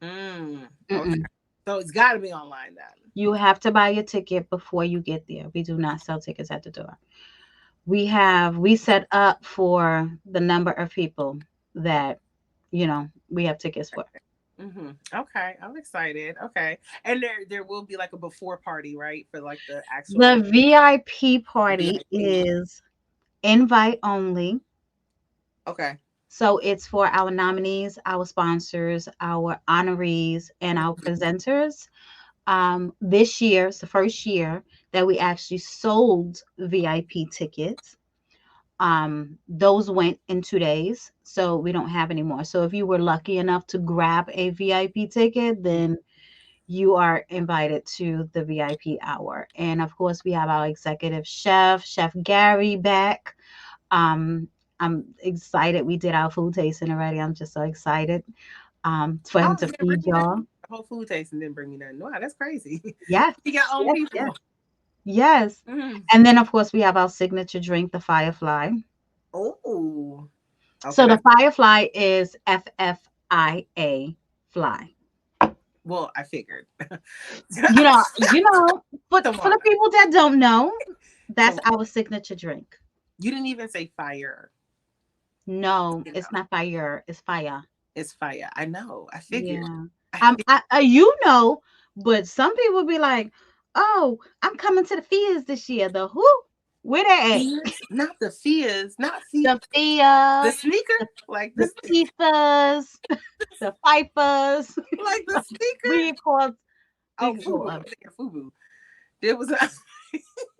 [SPEAKER 1] Okay.
[SPEAKER 2] Mm-mm.
[SPEAKER 1] So it's got to be online then.
[SPEAKER 2] You have to buy your ticket before you get there. We do not sell tickets at the door. We set up for the number of people that we have tickets for.
[SPEAKER 1] Okay, I'm excited. Okay, and there will be like a before party, right, for like the
[SPEAKER 2] The
[SPEAKER 1] actual
[SPEAKER 2] VIP party
[SPEAKER 1] VIP.
[SPEAKER 2] is invite only.
[SPEAKER 1] Okay.
[SPEAKER 2] So it's for our nominees, our sponsors, our honorees, and our
[SPEAKER 1] Mhm.
[SPEAKER 2] presenters. This year is the first year that we actually sold VIP tickets. Those went in 2 days, so we don't have any more. So if you were lucky enough to grab a VIP ticket, then you are invited to the VIP hour. And of course, we have our executive chef, Chef Gary, back. Um, I'm excited. We did our food tasting already. I'm just so excited for
[SPEAKER 1] Oh,
[SPEAKER 2] him to
[SPEAKER 1] you didn't bring
[SPEAKER 2] feed
[SPEAKER 1] me nothing.
[SPEAKER 2] y'all.
[SPEAKER 1] The whole food tasting didn't bring me nothing. Wow, that's crazy.
[SPEAKER 2] Yes,
[SPEAKER 1] You got own
[SPEAKER 2] yes, yes,
[SPEAKER 1] people.
[SPEAKER 2] yes.
[SPEAKER 1] Mm.
[SPEAKER 2] And then, of course, we have our signature drink, the Firefly.
[SPEAKER 1] Oh, okay.
[SPEAKER 2] So the
[SPEAKER 1] That's
[SPEAKER 2] Firefly is FFIA fly.
[SPEAKER 1] well, I figured.
[SPEAKER 2] But for the
[SPEAKER 1] Tawana,
[SPEAKER 2] people that don't know, that's
[SPEAKER 1] Tawana,
[SPEAKER 2] our signature drink.
[SPEAKER 1] you didn't even say fire.
[SPEAKER 2] No,
[SPEAKER 1] You know,
[SPEAKER 2] it's not fire, it's fire.
[SPEAKER 1] it's fire. I know. I figured.
[SPEAKER 2] Yeah.
[SPEAKER 1] I figured.
[SPEAKER 2] But some people be like, "Oh, I'm coming to the fears this year." The who? Where they at?
[SPEAKER 1] Fears, not the fears, not
[SPEAKER 2] The
[SPEAKER 1] the
[SPEAKER 2] Fias,
[SPEAKER 1] sneaker,
[SPEAKER 2] the
[SPEAKER 1] like
[SPEAKER 2] the
[SPEAKER 1] this,
[SPEAKER 2] Fifas, the Fifas.
[SPEAKER 1] like the sneaker.
[SPEAKER 2] we can call we
[SPEAKER 1] Oh,
[SPEAKER 2] can call
[SPEAKER 1] FUBU,
[SPEAKER 2] them.
[SPEAKER 1] FUBU. There was a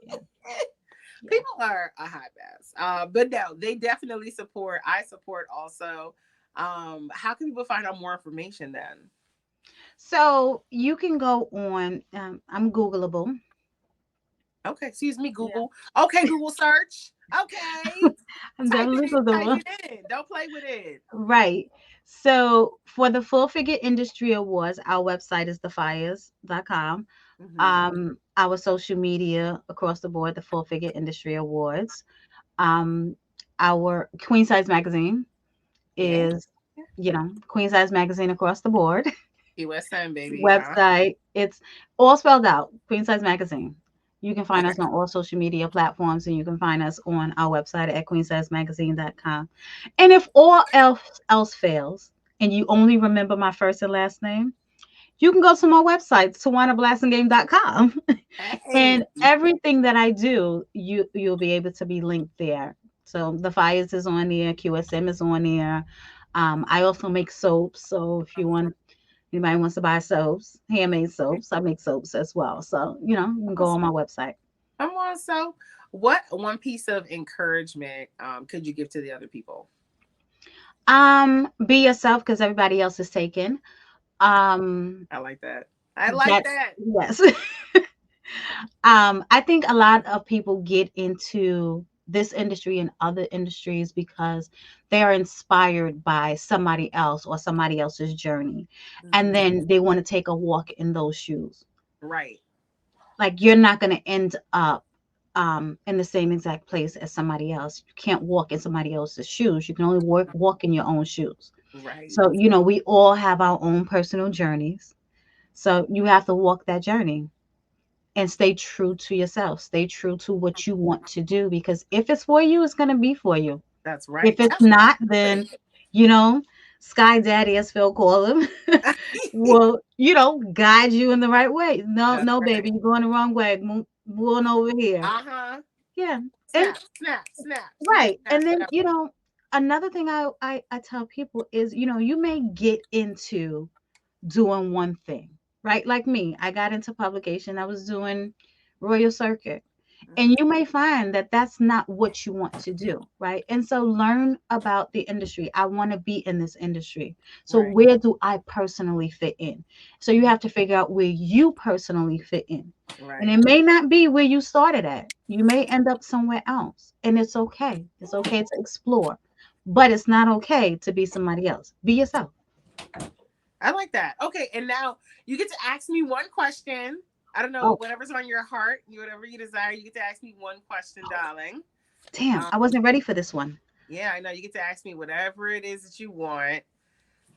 [SPEAKER 2] Yeah, yeah.
[SPEAKER 1] people are a hot mess. But no, they definitely support. I support also. How can people find out more information then?
[SPEAKER 2] So you can go on. I'm Googleable.
[SPEAKER 1] Okay, excuse me,
[SPEAKER 2] Yeah,
[SPEAKER 1] Google. Okay, Google search. Okay,
[SPEAKER 2] I'm
[SPEAKER 1] type
[SPEAKER 2] definitely
[SPEAKER 1] it in, type
[SPEAKER 2] Googleable.
[SPEAKER 1] it in. Don't play with it.
[SPEAKER 2] Right. So for the Full Figure Industry Awards, our website is thefires.com.
[SPEAKER 1] Mm-hmm.
[SPEAKER 2] Our social media across the board, the Full Figure Industry Awards. Um, our Queen Size Magazine
[SPEAKER 1] Yeah.
[SPEAKER 2] is, Queen Size Magazine across the board.
[SPEAKER 1] USM baby.
[SPEAKER 2] Website, it's all spelled out, Queen Size Magazine. You can find
[SPEAKER 1] Okay.
[SPEAKER 2] us on all social media platforms, and you can find us on our website at queensizemagazine.com. And if all else fails, and you only remember my first and last name, you can go to my website, tawanablassingame.com.
[SPEAKER 1] Hey.
[SPEAKER 2] And everything that I do, you'll be able to be linked there. So the Fires is on there, QSM is on there. I also make soaps, so if anybody wants to buy soaps, handmade soaps, I make soaps as well. So you can go on
[SPEAKER 1] Awesome.
[SPEAKER 2] my website.
[SPEAKER 1] Come on. So, what one piece of encouragement could you give to the other people?
[SPEAKER 2] Be yourself because everybody else is taken. Um,
[SPEAKER 1] I like that. I like
[SPEAKER 2] that's
[SPEAKER 1] that.
[SPEAKER 2] yes. I think a lot of people get into this industry and other industries because they are inspired by somebody else or somebody else's journey. And
[SPEAKER 1] Hmm.
[SPEAKER 2] then they want to take a walk in those shoes.
[SPEAKER 1] Right.
[SPEAKER 2] Like you're not going to end up in the same exact place as somebody else. You can't walk in somebody else's shoes. You can only walk in your own shoes.
[SPEAKER 1] Right.
[SPEAKER 2] So, we all have our own personal journeys. So you have to walk that journey and stay true to yourself. Stay true to what you want to do because if it's for you, it's going to be for you.
[SPEAKER 1] That's
[SPEAKER 2] If
[SPEAKER 1] right.
[SPEAKER 2] it's
[SPEAKER 1] That's
[SPEAKER 2] not, then, you know, Sky Daddy, as Phil call him,
[SPEAKER 1] right.
[SPEAKER 2] will, guide you in the right way. No,
[SPEAKER 1] That's
[SPEAKER 2] no,
[SPEAKER 1] right.
[SPEAKER 2] baby, you're going the wrong way. Move on over here.
[SPEAKER 1] Uh huh.
[SPEAKER 2] Yeah. And
[SPEAKER 1] Snap, snap, snap. She just
[SPEAKER 2] right. And
[SPEAKER 1] snapped
[SPEAKER 2] then,
[SPEAKER 1] that.
[SPEAKER 2] another thing I tell people is, you may get into doing one thing, right? Like me, I got into publication. I was doing Royal Circuit. And you may find that that's not what you want to do, right? And so learn about the industry. I want to be in this industry. So
[SPEAKER 1] Right.
[SPEAKER 2] where do I personally fit in? So you have to figure out where you personally fit in. And
[SPEAKER 1] Right.
[SPEAKER 2] it may not be where you started at. You may end up somewhere else. And it's okay. It's okay to explore. But it's not okay to be somebody else. Be yourself.
[SPEAKER 1] I like that. Okay, and now you get to ask me one question. I don't know,
[SPEAKER 2] Oh,
[SPEAKER 1] whatever's on your heart, whatever you desire, you get to ask me one question, darling.
[SPEAKER 2] damn.
[SPEAKER 1] Um,
[SPEAKER 2] I wasn't ready for this one.
[SPEAKER 1] yeah, I know. You get to ask me whatever it is that you want.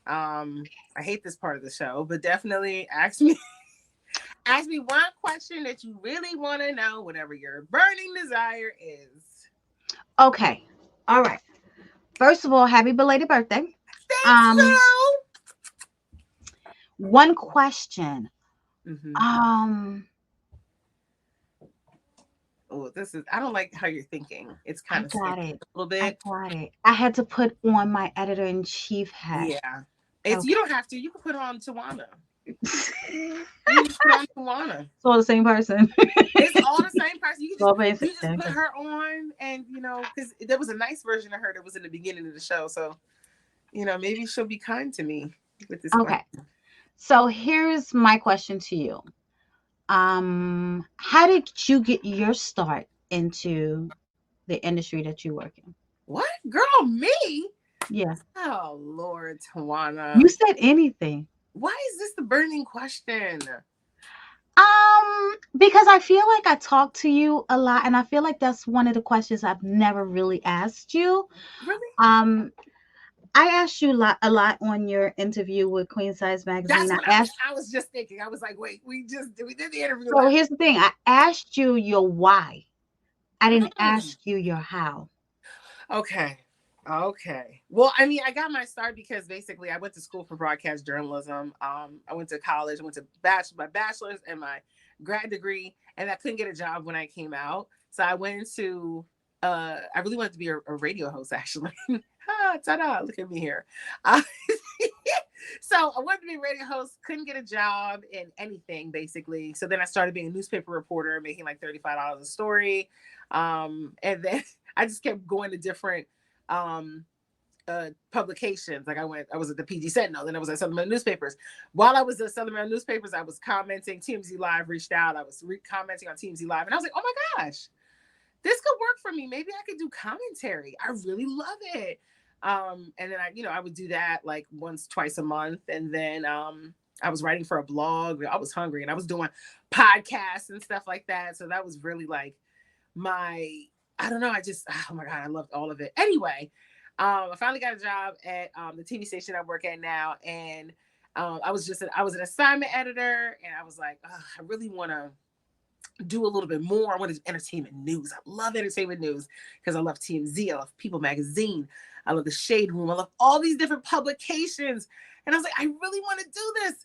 [SPEAKER 1] I hate this part of the show, but definitely ask me ask me one question that you really want to know, whatever your burning desire is.
[SPEAKER 2] Okay. All right. First of all, happy belated birthday.
[SPEAKER 1] Thanks,
[SPEAKER 2] Um, one question.
[SPEAKER 1] Phil.
[SPEAKER 2] Um,
[SPEAKER 1] Oh, this is. I don't like how you're thinking. It's
[SPEAKER 2] I
[SPEAKER 1] kind of
[SPEAKER 2] got
[SPEAKER 1] sticky
[SPEAKER 2] it.
[SPEAKER 1] a little
[SPEAKER 2] I
[SPEAKER 1] bit.
[SPEAKER 2] got it. I had to put on my editor in chief hat.
[SPEAKER 1] Yeah, it's. You
[SPEAKER 2] Okay.
[SPEAKER 1] don't have to. You can put on Tawana.
[SPEAKER 2] It's
[SPEAKER 1] You can just put on Tawana.
[SPEAKER 2] all the same person.
[SPEAKER 1] It's all the same person. You can just
[SPEAKER 2] All the
[SPEAKER 1] you just
[SPEAKER 2] same
[SPEAKER 1] put
[SPEAKER 2] person.
[SPEAKER 1] her on, and because there was a nice version of her that was in the beginning of the show. So maybe she'll be kind to me with this question.
[SPEAKER 2] Okay. So here's my question to you. How did you get your start into the industry that you work in?
[SPEAKER 1] What girl? Me?
[SPEAKER 2] Yeah.
[SPEAKER 1] Oh Lord, Tawana.
[SPEAKER 2] You said anything.
[SPEAKER 1] Why is this the burning question?
[SPEAKER 2] Because I feel like I talk to you a lot, and I feel like that's one of the questions I've never really asked you.
[SPEAKER 1] Really?
[SPEAKER 2] Um, I asked you a lot on your interview with Queen Size
[SPEAKER 1] That's
[SPEAKER 2] Magazine. I
[SPEAKER 1] what I was.
[SPEAKER 2] asked.
[SPEAKER 1] I was just thinking. I was like, wait, we did the interview
[SPEAKER 2] So
[SPEAKER 1] last.
[SPEAKER 2] here's the thing. I asked you your why. I didn't
[SPEAKER 1] Mm.
[SPEAKER 2] ask you your how.
[SPEAKER 1] Okay. Okay. Well, I mean, I got my start because basically I went to school for broadcast journalism. I went to college, I went to my bachelor's and my grad degree, and I couldn't get a job when I came out. So I went into I really wanted to be a radio host actually. Ta-da, look at me here. Uh, so I wanted to be a radio host, couldn't get a job in anything basically. So then I started being a newspaper reporter, making like $35 a story. And then I just kept going to different um publications. Like I was at the PG Sentinel, then I was at Southern Maryland Newspapers. While I was at Southern Maryland Newspapers, I was commenting. TMZ Live reached out. I was commenting on TMZ Live, and I was like, oh my gosh, this could work for me. Maybe I could do commentary. I really love it. And then I would do that like once, twice a month. And then I was writing for a blog. I was hungry and I was doing podcasts and stuff like that. So that was really like I don't know. Oh my God, I loved all of it. Anyway, I finally got a job at the TV station I work at now. And I was an assignment editor, and I was like, I really want to do a little bit more. I want to do entertainment news. I love entertainment news because I love TMZ. I love People Magazine. I love the Shade Room. I love all these different publications. And I was like, I really want to do this.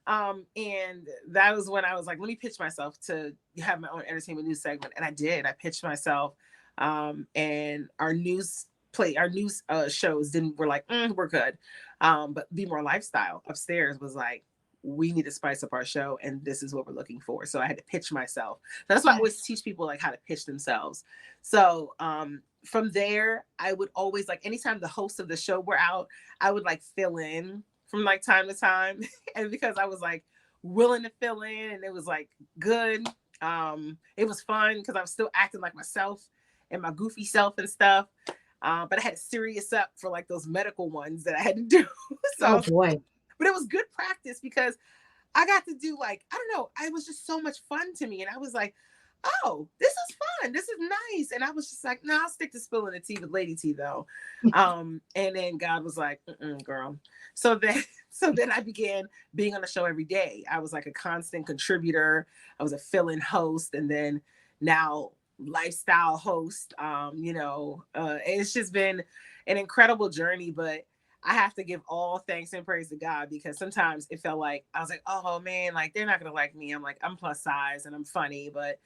[SPEAKER 1] And that was when I was like, let me pitch myself to have my own entertainment news segment. And I did. I pitched myself. And our news shows were like, we're good. But Be More Lifestyle upstairs was like, we need to spice up our show, and this is what we're looking for. So I had to pitch myself. That's why I always teach people like how to pitch themselves. So from there, I would always like, anytime the hosts of the show were out, I would like fill in from like time to time. And because I was like willing to fill in, and it was like good. It was fun because I was still acting like myself and my goofy self and stuff. But I had to serious up for like those medical ones that I had to do. So,
[SPEAKER 2] oh boy.
[SPEAKER 1] But it was good practice because I got to do like, I don't know, it was just so much fun to me. And I was like, oh, this is fun. This is nice. And I was just like, no, I'll stick to spilling the tea with Lady T though. And then God was like, girl. So then I began being on the show every day. I was like a constant contributor. I was a fill-in host. And then now lifestyle host. It's just been an incredible journey, but I have to give all thanks and praise to God, because sometimes it felt like I was like, oh man, like they're not gonna like me. I'm like, I'm plus size and I'm funny, but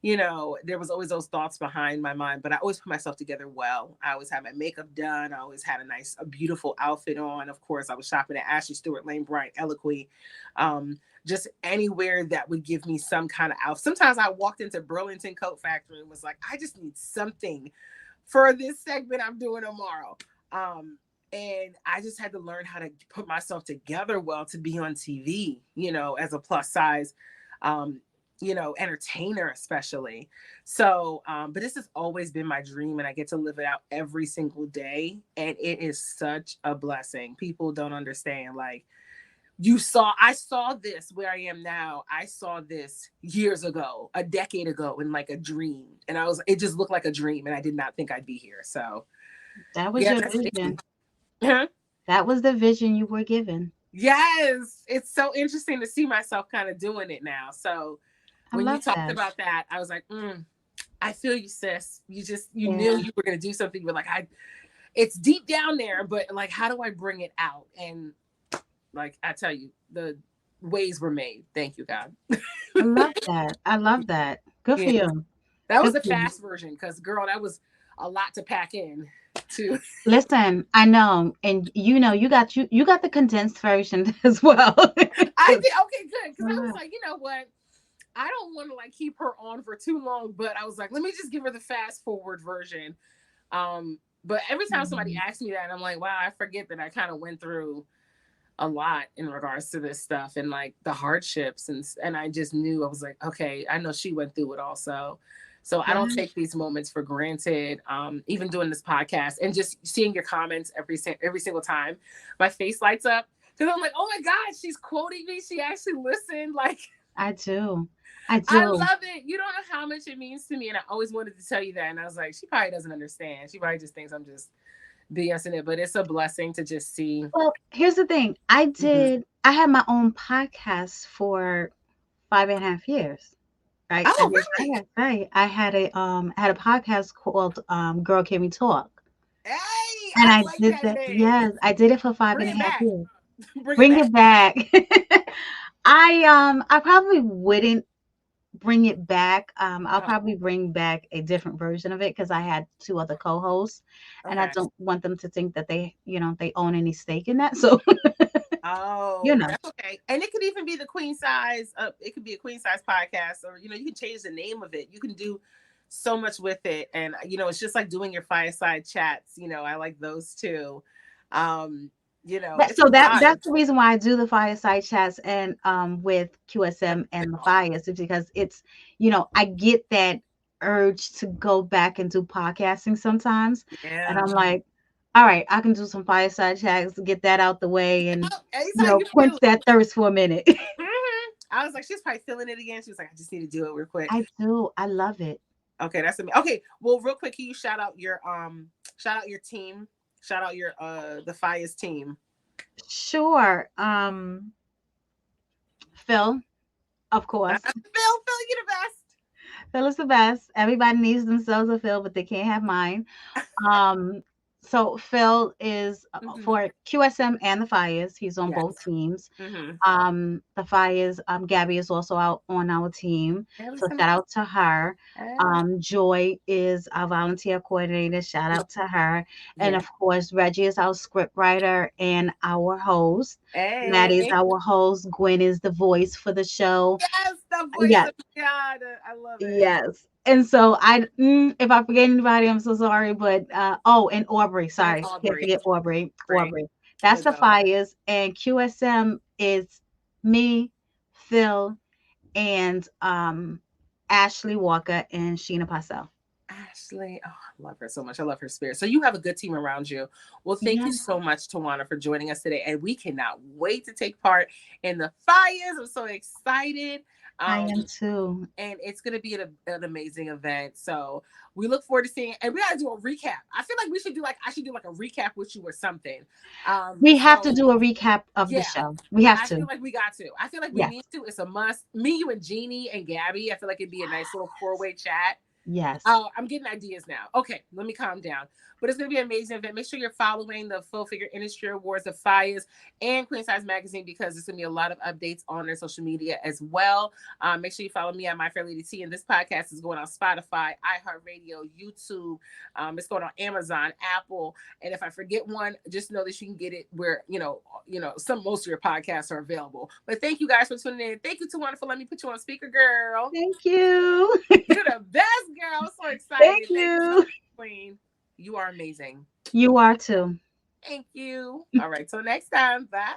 [SPEAKER 1] there was always those thoughts behind my mind, but I always put myself together well. I always had my makeup done. I always had a beautiful outfit on. Of course, I was shopping at Ashley Stewart, Lane Bryant, Eloquy, just anywhere that would give me some kind of outfit. Sometimes I walked into Burlington Coat Factory and was like, I just need something for this segment I'm doing tomorrow. And I just had to learn how to put myself together well to be on TV, as a plus size, entertainer, especially. So, but this has always been my dream, and I get to live it out every single day. And it is such a blessing. People don't understand. Like I saw this where I am now. I saw this years ago, a decade ago, in like a dream. And it just looked like a dream, and I did not think I'd be here. So
[SPEAKER 2] that was your vision.
[SPEAKER 1] Huh?
[SPEAKER 2] That was the vision you were given.
[SPEAKER 1] Yes. It's so interesting to see myself kind of doing it now. So when you talked about that, I was like, I feel you, sis. You knew you were going to do something, but like, it's deep down there, but like, how do I bring it out? And like, I tell you, the ways were made. Thank you, God.
[SPEAKER 2] I love that. Good for you.
[SPEAKER 1] That was the fast version, because girl, that was a lot to pack in.
[SPEAKER 2] Listen, I know, and you got the condensed version as well.
[SPEAKER 1] I did. Okay, good, because I was like, you know what, I don't want to like keep her on for too long, but I was like, let me just give her the fast forward version. But every time somebody asks me that, I'm like, wow, I forget that I kind of went through a lot in regards to this stuff and like the hardships, and I just knew, I was like, okay, I know she went through it also. So I don't take these moments for granted. Even doing this podcast and just seeing your comments every single time, my face lights up, because I'm like, oh my God, she's quoting me. She actually listened. Like
[SPEAKER 2] I do.
[SPEAKER 1] I love it. You don't know how much it means to me, and I always wanted to tell you that. And I was like, she probably doesn't understand. She probably just thinks I'm just BSing it. But it's a blessing to just see.
[SPEAKER 2] Well, here's the thing. I had my own podcast for 5.5 years. Right.
[SPEAKER 1] Oh, really?
[SPEAKER 2] Right. I had a podcast called Girl Can We Talk.
[SPEAKER 1] Hey,
[SPEAKER 2] and I did that. Yes, I did it for 5.5 years.
[SPEAKER 1] Bring it back.
[SPEAKER 2] I probably wouldn't bring it back. I'll
[SPEAKER 1] Uh-huh.
[SPEAKER 2] probably bring back a different version of it because I had two other co-hosts, and I
[SPEAKER 1] Okay.
[SPEAKER 2] don't want them to think that they own any stake in that. So, you
[SPEAKER 1] Oh,
[SPEAKER 2] know,
[SPEAKER 1] that's okay. And it could even be the queen size. It could be a queen size podcast, or you can change the name of it. You can do so much with it, and it's just like doing your fireside chats. I like those too. Um, it's a
[SPEAKER 2] that's
[SPEAKER 1] vibe.
[SPEAKER 2] the reason why I do the fireside chats and with QSM and the fires is because it's I get that urge to go back and do podcasting sometimes, and
[SPEAKER 1] Yeah.
[SPEAKER 2] I'm like, all right, I can do some fireside chats to get that out the way and
[SPEAKER 1] Anytime you
[SPEAKER 2] quench
[SPEAKER 1] feel.
[SPEAKER 2] that thirst for a minute.
[SPEAKER 1] I was like, she's probably feeling it again. She was like, I just need to do it real quick.
[SPEAKER 2] I do. I love it.
[SPEAKER 1] Okay, that's amazing. Okay, well, real quick, can you shout out your team, shout out your the Fires team.
[SPEAKER 2] Sure. Phil, of
[SPEAKER 1] Phil,
[SPEAKER 2] course.
[SPEAKER 1] you the best.
[SPEAKER 2] Phil is the best. Everybody needs themselves a Phil, but they can't have mine. Um, so Phil is
[SPEAKER 1] Hmm.
[SPEAKER 2] for QSM and the Fires. He's on both
[SPEAKER 1] Yes.
[SPEAKER 2] teams.
[SPEAKER 1] Mm-hmm.
[SPEAKER 2] The Fires, Gabby is also out on our team.
[SPEAKER 1] That was
[SPEAKER 2] So shout out to her.
[SPEAKER 1] amazing.
[SPEAKER 2] Joy is our volunteer coordinator. Shout out to her. And
[SPEAKER 1] Yeah.
[SPEAKER 2] of course, Reggie is our script writer and our host. Maddie is
[SPEAKER 1] Hey.
[SPEAKER 2] our host. Gwen is the voice for the show.
[SPEAKER 1] Yes, the voice
[SPEAKER 2] Yes.
[SPEAKER 1] of God. I love it.
[SPEAKER 2] Yes. And so if I forget anybody, I'm so sorry. But and Aubrey,
[SPEAKER 1] And
[SPEAKER 2] sorry, can't
[SPEAKER 1] Aubrey.
[SPEAKER 2] forget Aubrey.
[SPEAKER 1] Aubrey.
[SPEAKER 2] Aubrey. That's
[SPEAKER 1] Good
[SPEAKER 2] the
[SPEAKER 1] though.
[SPEAKER 2] Fires. And QSM is me, Phil, and Ashley Walker and Sheena Passell.
[SPEAKER 1] Ashley, oh, I love her so much. I love her spirit. So you have a good team around you. Well, thank
[SPEAKER 2] Yeah,
[SPEAKER 1] you so much, Tawana, for joining us today. And we cannot wait to take part in the fires. I'm so excited.
[SPEAKER 2] I
[SPEAKER 1] Um,
[SPEAKER 2] am too.
[SPEAKER 1] and it's going to be an amazing event. So we look forward to seeing, and we got to do a recap. I feel like I should do like a recap with you or something.
[SPEAKER 2] We have to
[SPEAKER 1] So
[SPEAKER 2] do a recap of the
[SPEAKER 1] yeah,
[SPEAKER 2] show. We have
[SPEAKER 1] I feel
[SPEAKER 2] to.
[SPEAKER 1] like we got to. I feel like we
[SPEAKER 2] Yes.
[SPEAKER 1] need to. It's a must. Me, you, and Jeannie and Gabby. I feel like it'd be a nice little four-way chat.
[SPEAKER 2] Yes.
[SPEAKER 1] Oh, I'm getting ideas now. Okay, let me calm down. But it's going to be an amazing event. Make sure you're following the Full Figure Industry Awards, the Fires, and Queen Size Magazine because there's going to be a lot of updates on their social media as well. Make sure you follow me at My Fair Lady T. And this podcast is going on Spotify, iHeartRadio, YouTube. It's going on Amazon, Apple. And if I forget one, just know that you can get it where, most of your podcasts are available. But thank you guys for tuning in. Thank you, Tawana, for letting me put you on speaker, girl.
[SPEAKER 2] Thank you.
[SPEAKER 1] You're the best, girl. I'm so
[SPEAKER 2] Thank
[SPEAKER 1] excited. Thank you so
[SPEAKER 2] you.
[SPEAKER 1] much, Queen. You are amazing.
[SPEAKER 2] You are too.
[SPEAKER 1] Thank you. All right. Till next time. Bye.